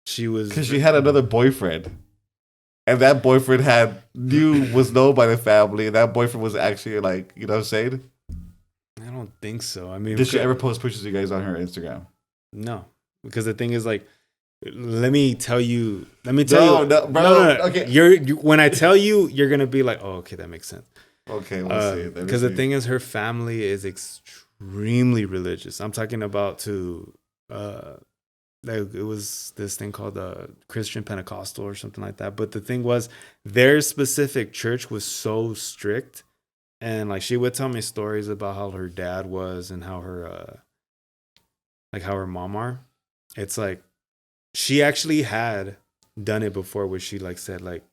Because she had another boyfriend. And that boyfriend was known by the family. And that boyfriend was actually like, you know what I'm saying? I don't think so. I mean, did she ever post pictures of you guys on her Instagram? No, because the thing is like, let me tell you. No, bro. Okay. When I tell you, you're gonna be like, oh, okay, that makes sense. Okay, we'll see. Because the thing is, her family is extremely religious. I'm talking about it was this thing called Christian Pentecostal or something like that. But the thing was, their specific church was so strict. And like she would tell me stories about how her dad was and how her mom are. It's like she actually had done it before where she like said like,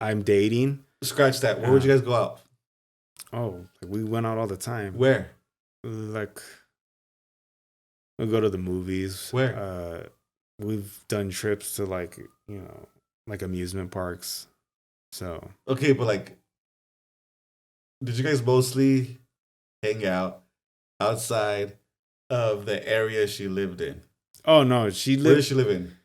I'm dating. Scratch that. Where would you guys go out? Oh, we went out all the time. Where? Like... we'll go to the movies. Where? We've done trips to like, like amusement parks. So. Okay, but like, did you guys mostly hang out outside of the area she lived in? Oh, no. Where did she live in?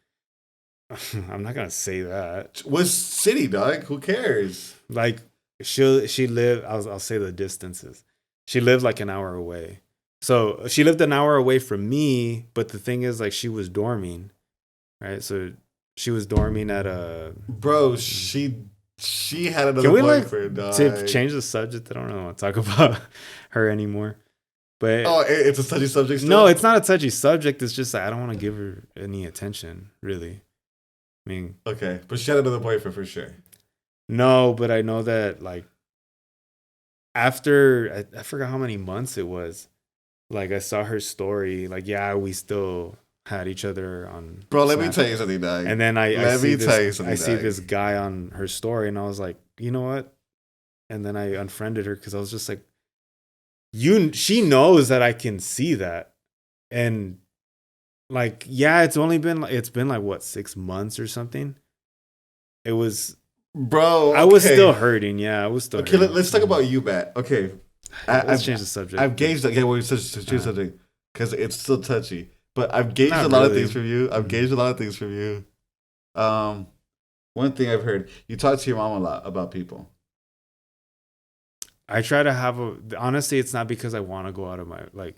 I'm not going to say that. What city, dog? Who cares? Like, she lived, I'll say the distances. She lived like an hour away. So she lived an hour away from me, but the thing is, like, she was dorming, right? So she was dorming at a... Bro, she She had another Can we boyfriend. to change the subject? I don't really want to talk about her anymore. But it's a touchy subject still? No, it's not a touchy subject. It's just I don't want to give her any attention, really. I mean, okay, but she had another boyfriend for sure. No, but I know that like after I forgot how many months it was. Like I saw her story. Like we still had each other on. Bro, let me tell you something, dog. And then I see this guy on her story, and I was like, you know what? And then I unfriended her because I was just like, she knows that I can see that, and like, it's been like what 6 months or something. It was, bro. I was still hurting. Yeah, I was still. Okay, hurting. Let's talk about you, Matt. Okay, let's change the subject. I've gauged that. Yeah, we're such change subject because it's still touchy. But I've gauged a lot of things from you. One thing I've heard, you talk to your mom a lot about people. I try to honestly, it's not because I want to go out of my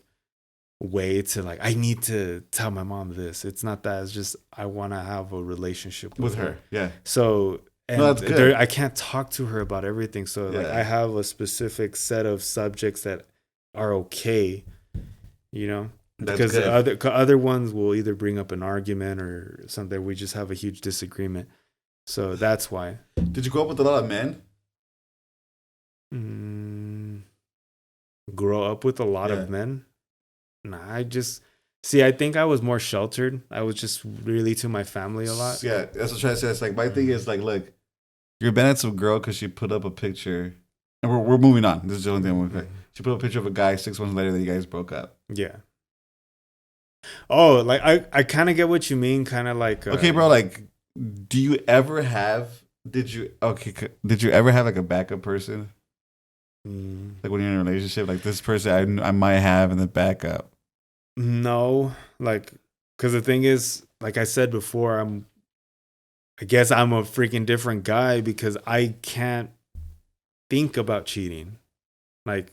way to I need to tell my mom this. It's not that. It's just I want to have a relationship with her. Yeah. So that's good. I can't talk to her about everything. So I have a specific set of subjects that are okay, because other ones will either bring up an argument or something. We just have a huge disagreement. So that's why. Did you grow up with a lot of men? Grow up with a lot of men? Nah, I think I was more sheltered. I was just really to my family a lot. Yeah, that's what I'm trying to say. It's like my thing is like, look, you're mad at some girl because she put up a picture, and we're moving on. This is the only thing I'm going to say. She put up a picture of a guy 6 months later that you guys broke up. Yeah. Oh, I kind of get what you mean. Kind of like okay, bro. Like, do you ever have? Did you ever have like a backup person? Like when you're in a relationship, like this person I might have in the backup. No, because the thing is, like I said before, I guess I'm a freaking different guy because I can't think about cheating. Like,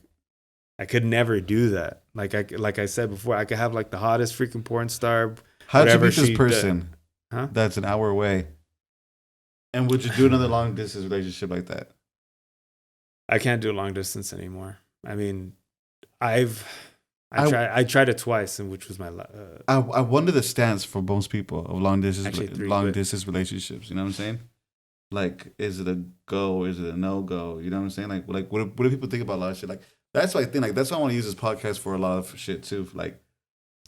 I could never do that. Like I said before, I could have like the hottest freaking porn star. How did you meet this person? That's an hour away. And would you do another long distance relationship like that? I can't do long distance anymore. I mean, I tried it twice, and which was my. I wonder the stance for most people of long distance relationships. You know what I'm saying? Like, is it a go? Is it a no go? You know what I'm saying? Like what do people think about a lot of shit? Like, that's what I think. Like, that's why I want to use this podcast for a lot of shit too. Like,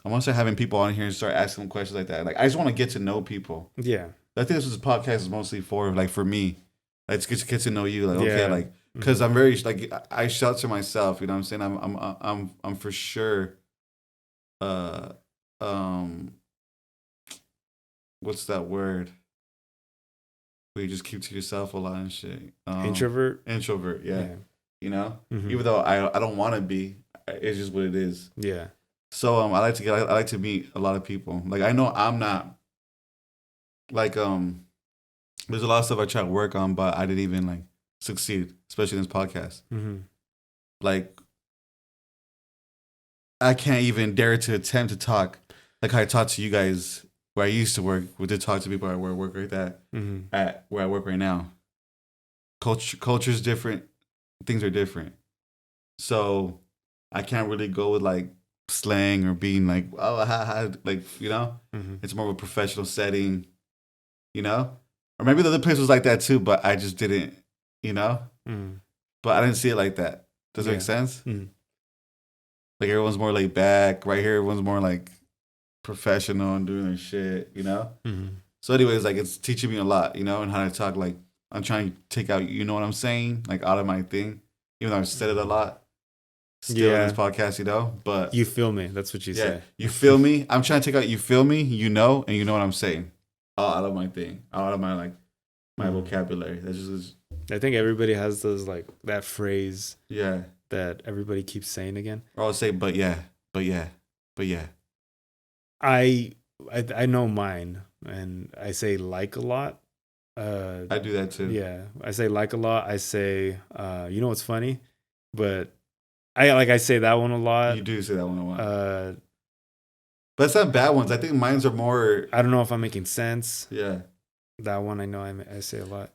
I want to start having people on here and start asking them questions like that. Like, I just want to get to know people. Yeah. I think this was podcast is mostly for like for me, like to get to know you. Like, okay, like. Because I'm very I shelter myself, you know what I'm saying? I'm for sure what's that word? Where you just keep to yourself a lot and shit. Introvert, yeah. You know? Even though I don't want to be, it's just what it is. Yeah. So I like to meet a lot of people. Like, I know I'm not like there's a lot of stuff I try to work on, but I didn't even like succeed, especially in this podcast. Like, I can't even dare to attempt to talk like how I talk to you guys where I used to work. We did talk to people at where I work like that. At where I work right now. Culture's different. Things are different. So I can't really go with like slang or being like, oh, like, you know? It's more of a professional setting, you know? Or maybe the other place was like that too, but I just didn't. You know? But I didn't see it like that. Does it make sense? Like, everyone's more laid back. Right here, everyone's more like professional and doing their shit, you know? So anyways, like, it's teaching me a lot, you know, and how to talk. Like, I'm trying to take out, you know what I'm saying? Like, out of my thing. Even though I've said it a lot. Still in this podcast, you know? But you feel me. That's what you say. You feel me? I'm trying to take out you feel me, you know, and you know what I'm saying. All out of my thing. Out of my, like, my vocabulary. That's just... I think everybody has those, like, that phrase that everybody keeps saying again. Or I'll say, but yeah. I know mine, and I say like a lot. I do that too. Yeah, I say like a lot. I say, you know what's funny? But I say that one a lot. You do say that one a lot. But it's not bad ones. I think mine's are more... I don't know if I'm making sense. Yeah. That one I know I say a lot.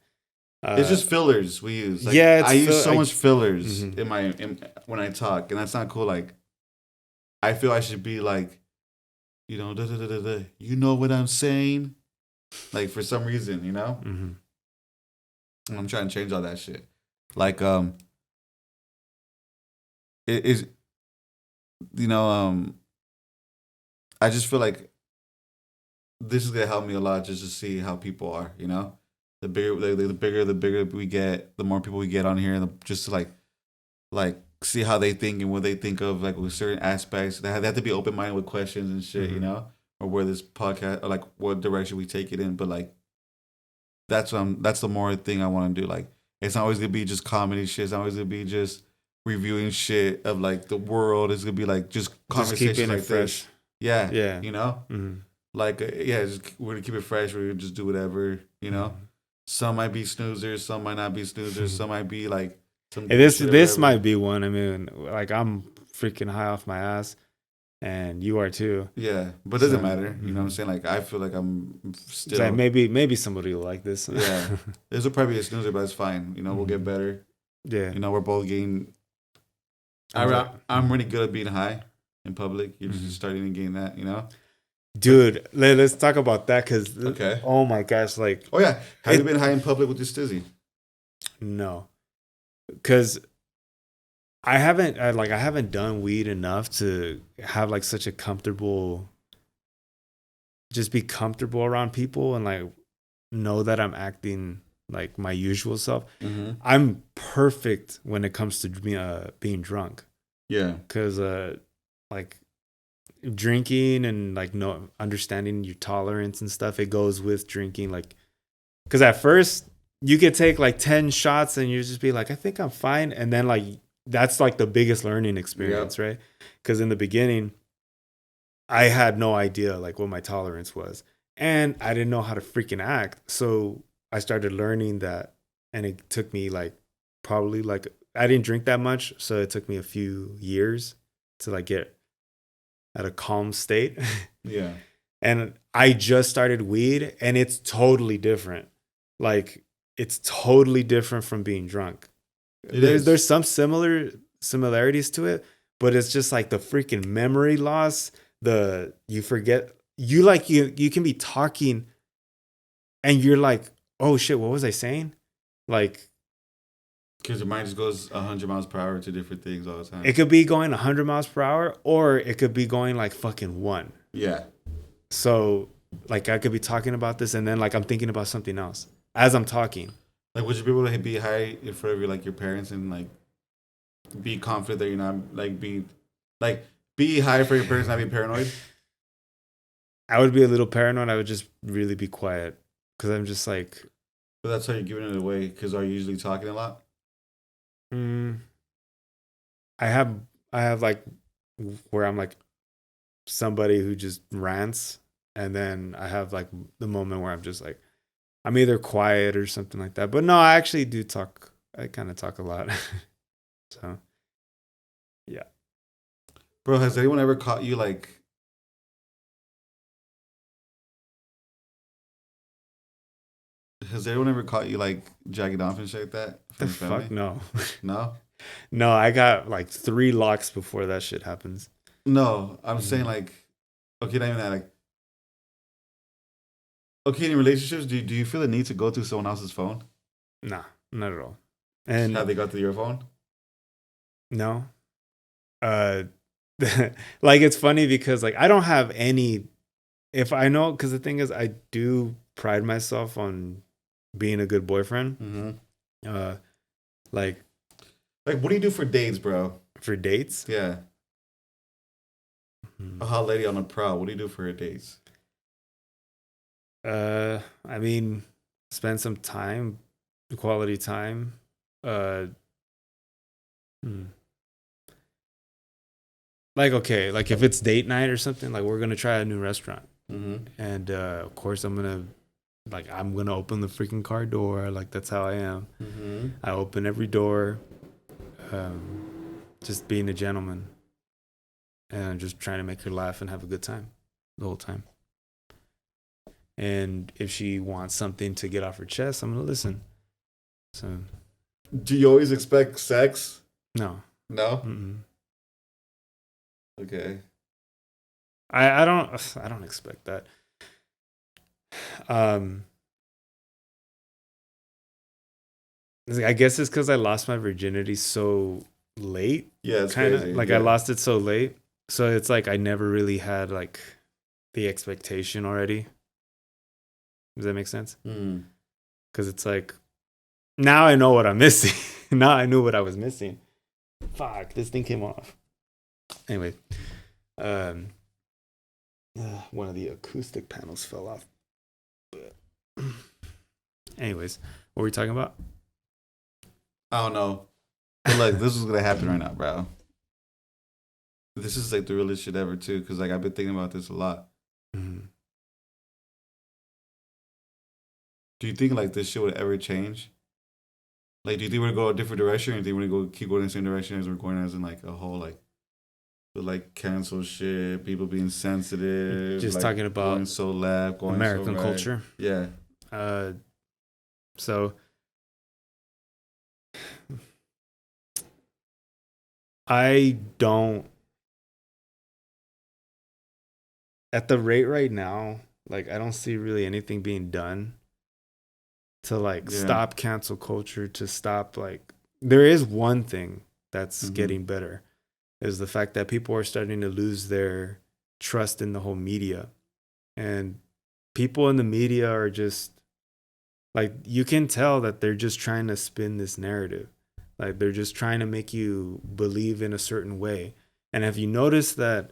It's just fillers we use. Like, yeah, I use so much fillers mm-hmm. when I talk, and that's not cool. Like, I feel I should be like, da, da, da, da, da. You know what I'm saying? Like, for some reason, Mm-hmm. And I'm trying to change all that shit. Like, it is, I just feel like this is gonna help me a lot just to see how people are. The bigger we get, the more people we get on here, just to like see how they think and what they think of like with certain aspects. They have to be open minded with questions and shit, or where this podcast or like what direction we take it in. But like that's the more thing I want to do. Like it's not always gonna be just comedy shit. It's not always gonna be just reviewing shit of like the world. It's gonna be like just conversations keeping like it fresh. this. Yeah, Yeah. Mm-hmm. Like we're gonna keep it fresh. We're gonna just do whatever. Mm-hmm. Some might be snoozers, some might not be snoozers, some might be like some. Hey, this might be one. I mean, like I'm freaking high off my ass, and you are too. Yeah, but it doesn't matter. You know what I'm saying? Like I feel like I'm still. Like maybe somebody will like this. Yeah, this will probably be a snoozer, but it's fine. We'll get better. Yeah. We're both getting. I'm really good at being high in public. You're just starting to gain that. Dude, let's talk about that because okay. Oh my gosh, like. Oh yeah, have you been high in public with your stizzy? No, because I haven't done weed enough to have like such a comfortable, just be comfortable around people and like know that I'm acting like my usual self. Mm-hmm. I'm perfect when it comes to being drunk. Yeah, because like drinking and like no understanding your tolerance and stuff, it goes with drinking. Like, because at first you could take like 10 shots and you just be like, I think I'm fine, and then like that's like the biggest learning experience, right? Because in the beginning I had no idea like what my tolerance was, and I didn't know how to freaking act. So I started learning that, and it took me like probably like I didn't drink that much, so it took me a few years to like get at a calm state. Yeah. And I just started weed, and it's totally different. Like it's totally different from being drunk. There's some similarities to it, but it's just like the freaking memory loss. You forget, you can be talking and you're like, oh shit, what was I saying? Like, because your mind just goes 100 miles per hour to different things all the time. It could be going 100 miles per hour, or it could be going like fucking 1. Yeah. So like I could be talking about this, and then like I'm thinking about something else as I'm talking. Like, would you be able to be high in front of your parents and like be confident that you're not like be high for your parents, not be paranoid? I would be a little paranoid. I would just really be quiet because I'm just like. But that's how you're giving it away. Because are you usually talking a lot? I have like where I'm like somebody who just rants, and then I have like the moment where I'm just like I'm either quiet or something like that. But no, I actually do talk. I kind of talk a lot. So, yeah. Bro, has anyone ever caught you like? Has anyone ever caught you like jacking off and shit like that? The fuck no. No. No, I got like 3 locks before that shit happens. No, I'm saying like, okay, not even that. Like, okay, in relationships, do you feel the need to go through someone else's phone? Nah, not at all. And have they got through your phone? No. Like it's funny because like I don't have any. If I know, because the thing is, I do pride myself on being a good boyfriend. Mm-hmm. Like what do you do for dates, bro? For dates? Yeah. A hot lady on a prowl. What do you do for her dates? I mean, spend some time, quality time. Like, okay, like if it's date night or something, like we're gonna try a new restaurant, and of course I'm gonna open the freaking car door. Like that's how I am. I open every door, just being a gentleman, and just trying to make her laugh and have a good time the whole time. And if she wants something to get off her chest, I'm gonna listen. So, do you always expect sex? no. No. Mm-mm. Okay. I don't expect that. I guess it's because I lost my virginity so late. Yeah, it's Kind of crazy. like I lost it so late, so it's like I never really had like the expectation already. Does that make sense? Because it's like now I know what I'm missing. Now I knew what I was missing. Fuck, this thing came off. Anyway, um, one of the acoustic panels fell off. But anyways, what were we talking about? I don't know. But like, this is gonna happen right now, bro. This is like the realest shit ever too, because like I've been thinking about this a lot. Mm-hmm. Do you think like this shit would ever change? Like, do you think we're gonna go a different direction, or do you think we're gonna keep going in the same direction as we're going as in like a whole like, with like cancel shit, people being sensitive, Just like, talking about going so left, going American so right. culture. Yeah. So I don't, at the rate right now, like I don't see really anything being done to like stop cancel culture, to stop like, there is one thing that's getting better, is the fact that people are starting to lose their trust in the whole media. And people in the media are just like, you can tell that they're just trying to spin this narrative. Like they're just trying to make you believe in a certain way. And have you noticed that,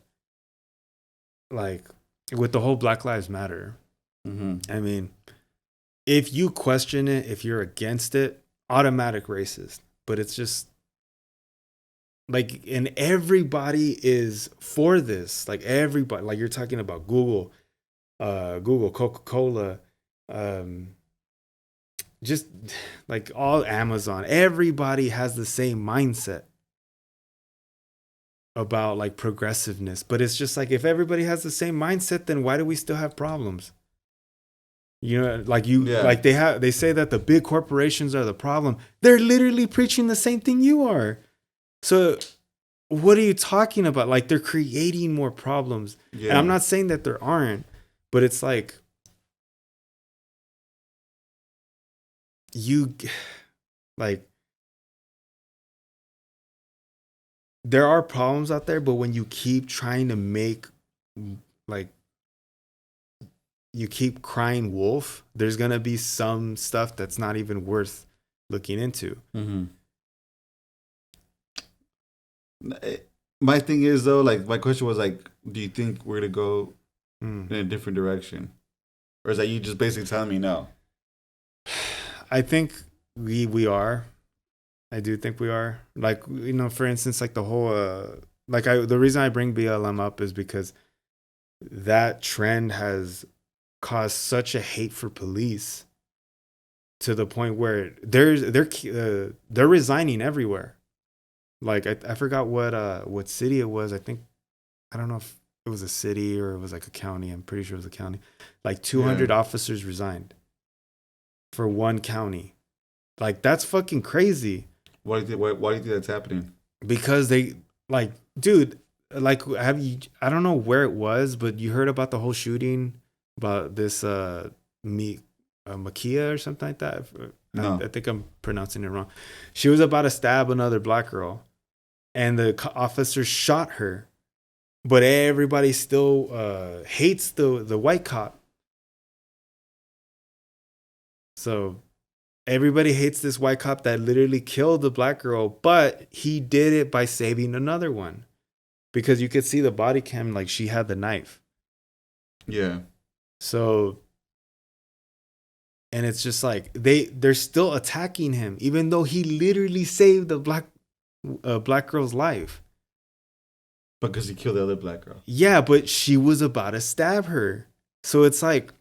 like, with the whole Black Lives Matter, I mean, if you question it, if you're against it, automatic racist. But it's just like, and everybody is for this. Like everybody, like you're talking about Google, Coca-Cola, just like all Amazon, everybody has the same mindset about like progressiveness. But it's just like, if everybody has the same mindset, then why do we still have problems? You know, like like they say that the big corporations are the problem. They're literally preaching the same thing you are. So what are you talking about? Like they're creating more problems. Yeah. And I'm not saying that there aren't, but it's like, like, there are problems out there, but when you keep trying to make, like, you keep crying wolf, there's going to be some stuff that's not even worth looking into. My thing is though, like my question was like, do you think we're going to go in a different direction? Or is that you just basically telling me no? I think we are. I do think we are. Like, you know, for instance, like the whole, the reason I bring BLM up is because that trend has caused such a hate for police to the point where they're resigning everywhere. Like I forgot what city it was. I don't know if it was a city or it was like a county. I'm pretty sure it was a county. Like 200 officers resigned for one county. Like that's fucking crazy. Why do you think that's happening? Because they, like, dude, like, I don't know where it was, but you heard about the whole shooting about this Makia or something like that? No. I think I'm pronouncing it wrong. She was about to stab another black girl, and the officer shot her, but everybody still hates the white cop. So everybody hates this white cop that literally killed the black girl, but he did it by saving another one. Because you could see the body cam, like she had the knife. Yeah. So, and it's just like they're still attacking him, even though he literally saved the black girl's life. Because he killed the other black girl. Yeah, but she was about to stab her. So it's like,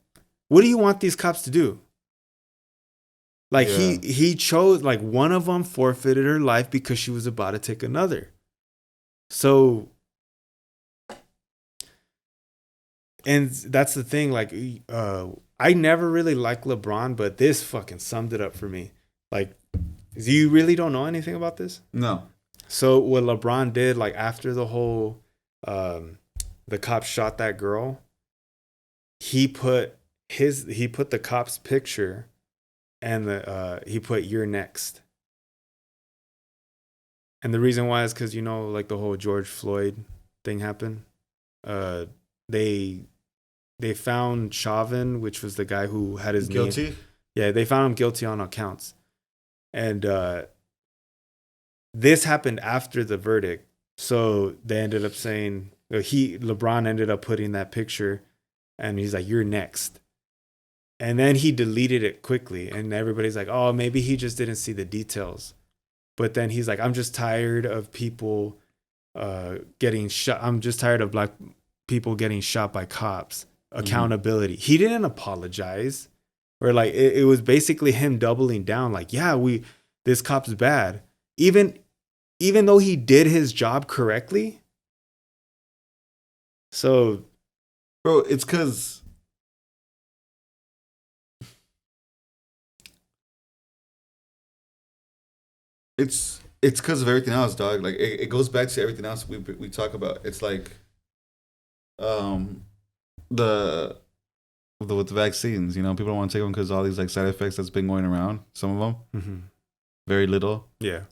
what do you want these cops to do? Like he chose, like one of them forfeited her life because she was about to take another. So, and that's the thing, like, I never really liked LeBron, but this fucking summed it up for me. Like, You really don't know anything about this? No. So what LeBron did, like after the whole, the cop shot that girl, he put the cop's picture, and he put "You're next." And the reason why is because like the whole George Floyd thing happened. Uh, they found Chauvin, which was the guy who had his guilty. name. Yeah, they found him guilty on accounts, and this happened after the verdict. So they ended up saying LeBron ended up putting that picture, and he's like, "You're next." And then he deleted it quickly, and everybody's like, "Oh, maybe he just didn't see the details." But then he's like, "I'm just tired of people getting shot. I'm just tired of black people getting shot by cops. Accountability." He didn't apologize, or like it was basically him doubling down. Like, yeah, this cop's bad, even though he did his job correctly. So, bro, it's because it's because of everything else, dog. Like it goes back to everything else we talk about. It's like the with the vaccines, people don't want to take them because all these like side effects that's been going around. Some of them, very little. Yeah,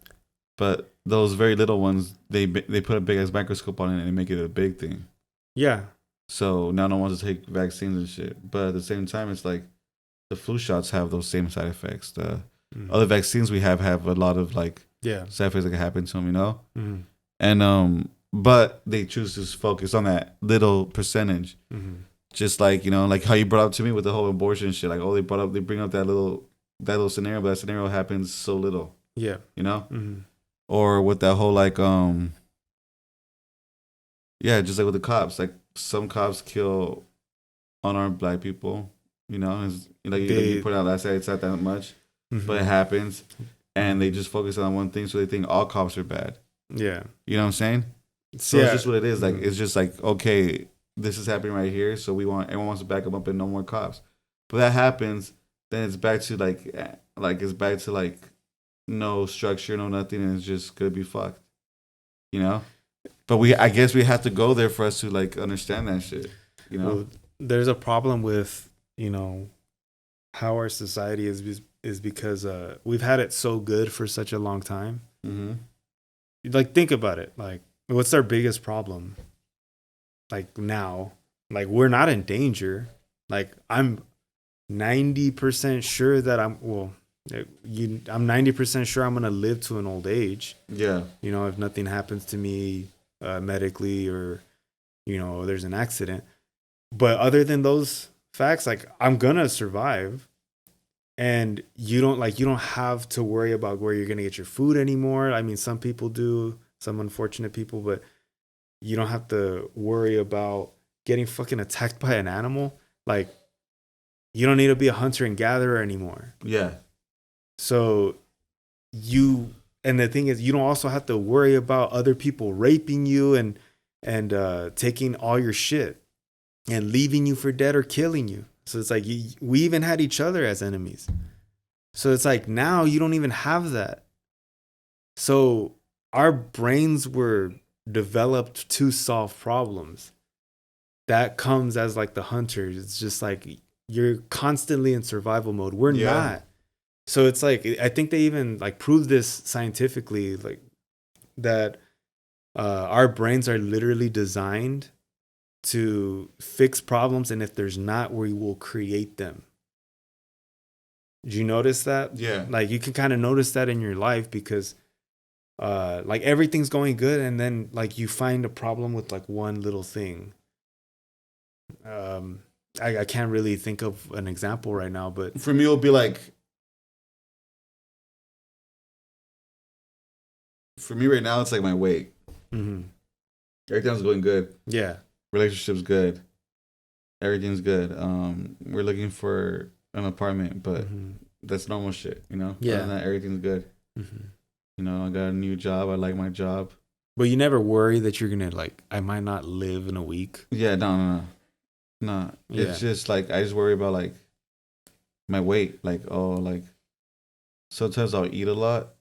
but those very little ones, they put a big ass microscope on it and they make it a big thing. Yeah. So now no one wants to take vaccines and shit. But at the same time, it's like the flu shots have those same side effects. The other vaccines we have a lot of like side effects that can happen to them, And but they choose to focus on that little percentage. Just like like how you brought up to me with the whole abortion shit. Like they bring up that little scenario, but that scenario happens so little. Yeah. Or with that whole like just like with the cops, like some cops kill unarmed black people. Like you put out last night, it's not that much, but it happens, and they just focus on one thing, so they think all cops are bad. Yeah, you know what I'm saying. So it's just what it is. Like it's just like, okay, this is happening right here, so everyone wants to back them up and no more cops. But that happens, then it's back to like no structure, no nothing, and it's just gonna be fucked. But I guess we have to go there for us to like understand that shit. Well, there's a problem with how our society is because we've had it so good for such a long time. Like, think about it. Like, what's our biggest problem? Like now, like we're not in danger. Like I'm 90% sure that I'm 90% sure I'm gonna live to an old age. Yeah. If nothing happens to me medically, or there's an accident. But other than those facts, like I'm gonna survive. And you don't have to worry about where you're gonna get your food anymore. I mean, some people do, some unfortunate people, but you don't have to worry about getting fucking attacked by an animal. Like, you don't need to be a hunter and gatherer anymore. Yeah. So and the thing is, you don't also have to worry about other people raping you and taking all your shit and leaving you for dead or killing you. So it's like we even had each other as enemies. So it's like now you don't even have that. So our brains were developed to solve problems. That comes as like the hunters. It's just like you're constantly in survival mode. We're not. So it's like, I think they even like prove this scientifically, like that our brains are literally designed to fix problems, and if there's not, we will create them. Did you notice that? Yeah. Like you can kind of notice that in your life because like everything's going good, and then like you find a problem with like one little thing. I can't really think of an example right now, but for me it'll be like, for me right now it's like my weight. Everything's going good. Yeah. Relationship's good. Everything's good. We're looking for an apartment, but that's normal shit, Yeah. Other than that, everything's good. I got a new job. I like my job. But you never worry that you're gonna like, I might not live in a week. Yeah, no. Yeah. It's just like I just worry about like my weight. Like, oh, like sometimes I'll eat a lot,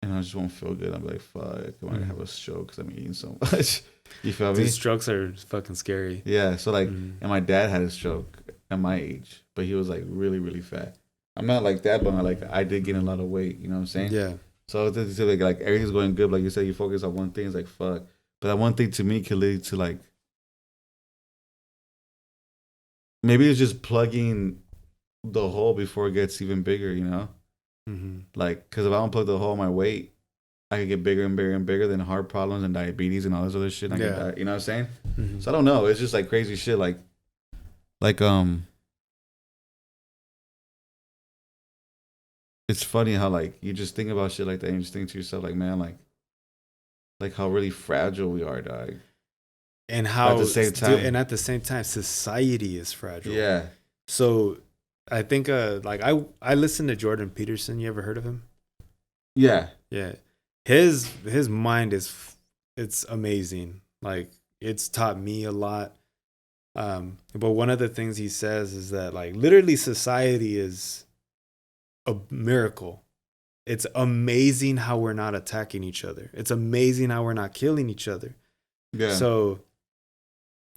and I just won't feel good. I'm like, fuck, I might have a stroke because I'm eating so much. You feel me? These strokes are fucking scary. Yeah. So like, and my dad had a stroke at my age, but he was like really, really fat. I'm not like that, but I did gain a lot of weight. You know what I'm saying? Yeah. So it's like everything's going good. Like you said, you focus on one thing. It's like fuck, but that one thing to me could lead to like maybe it's just plugging the hole before it gets even bigger. You know, like because if I don't plug the hole, my weight, I could get bigger and bigger and bigger. Then heart problems and diabetes and all this other shit. And I could die, you know what I'm saying? So I don't know. It's just like crazy shit. Like it's funny how like you just think about shit like that and you just think to yourself like, man, like how really fragile we are, dog. And how at the same time, and at the same time, society is fragile. Yeah. So I think like I listened to Jordan Peterson. You ever heard of him? Yeah. Yeah. His mind it's amazing. Like it's taught me a lot. But one of the things he says is that like literally society is a miracle. It's amazing how we're not attacking each other. It's amazing how we're not killing each other. Yeah. So,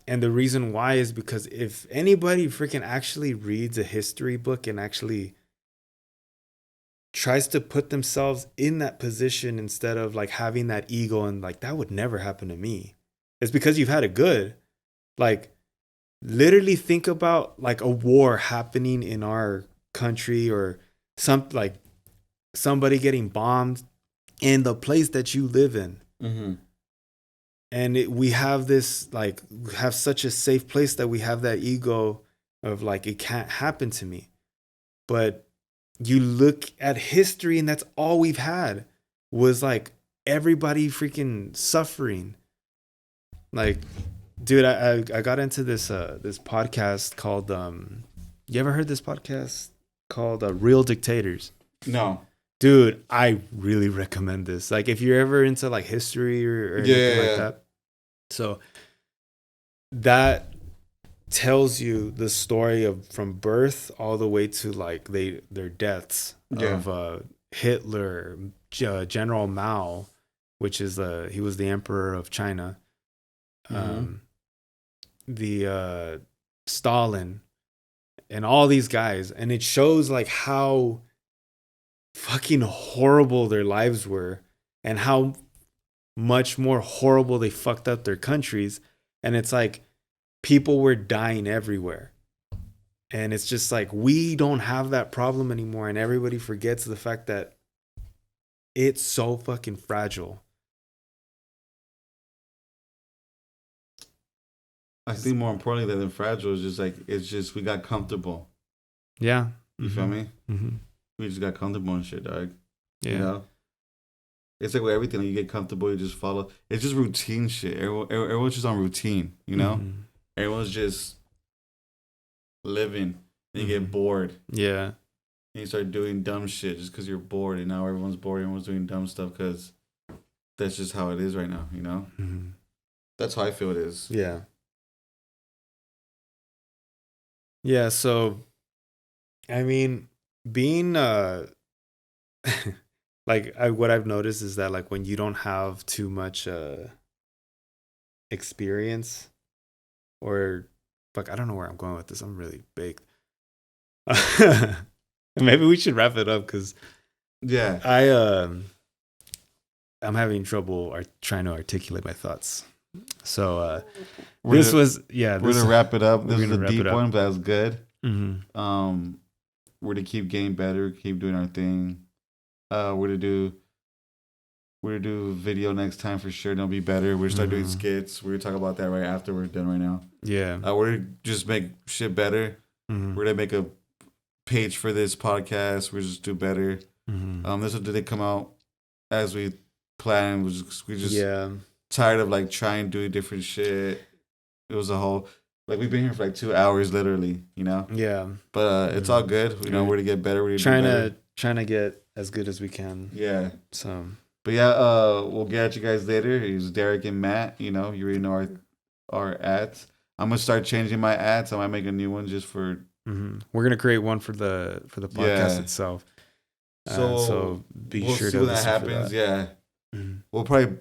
and the reason why is because if anybody freaking actually reads a history book and actually tries to put themselves in that position instead of like having that ego and like that would never happen to me, it's because you've had it good. Like literally think about like a war happening in our country or somebody getting bombed in the place that you live in. And we have this, like, we have such a safe place that we have that ego of like, it can't happen to me. But you look at history and that's all we've had was like everybody freaking suffering. Like, dude, I got into this podcast called, you ever heard this podcast called Real Dictators? No. Dude, I really recommend this. Like, if you're ever into like history or anything like that. So that tells you the story of from birth all the way to like their deaths of Hitler, General Mao, which is he was the emperor of China. The Stalin and all these guys, and it shows like how fucking horrible their lives were and how much more horrible they fucked up their countries. And it's like people were dying everywhere, and it's just like we don't have that problem anymore, and everybody forgets the fact that it's so fucking fragile. I think more importantly than fragile is just like it's just we got comfortable. Yeah. You feel me? We just got comfortable and shit, dog. Yeah. You know? It's like with everything, like you get comfortable, you just follow. It's just routine shit. Everyone's just on routine, you know? Everyone's just living, and you get bored. Yeah. And you start doing dumb shit just because you're bored, and now everyone's bored, everyone's doing dumb stuff because that's just how it is right now, you know? That's how I feel it is. Yeah. Yeah, so I mean, being like what I've noticed is that like when you don't have too much experience, or fuck, I don't know where I'm going with this. I'm really baked. Maybe we should wrap it up because I'm having trouble trying to articulate my thoughts. So we're gonna wrap it up. This is a deep one, but that's good. We're to keep getting better, keep doing our thing. We're to do video next time for sure. It'll be better. We're gonna start doing skits. We're gonna talk about that right after we're done right now. Yeah. We're gonna just make shit better. We're gonna make a page for this podcast. We're just do better. This didn't come out as we planned. We just tired of like trying to do different shit. It was a whole like we've been here for like 2 hours literally, you know? Yeah. But it's all good. You know, we're to get better. We're trying to get as good as we can. Yeah. So but yeah, we'll get at you guys later. It's Derek and Matt, you know, you already know our ads. I'm gonna start changing my ads. I might make a new one just for we're gonna create one for the podcast itself. So be we'll sure see to when that listen for happens. that. Yeah, Mhm. we'll probably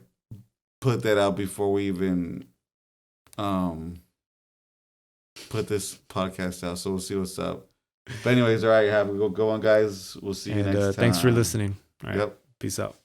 put that out before we even put this podcast out. So we'll see what's up. But anyways, all right, have a go on, guys. We'll see you next time. Thanks for listening. All right. Yep. Peace out.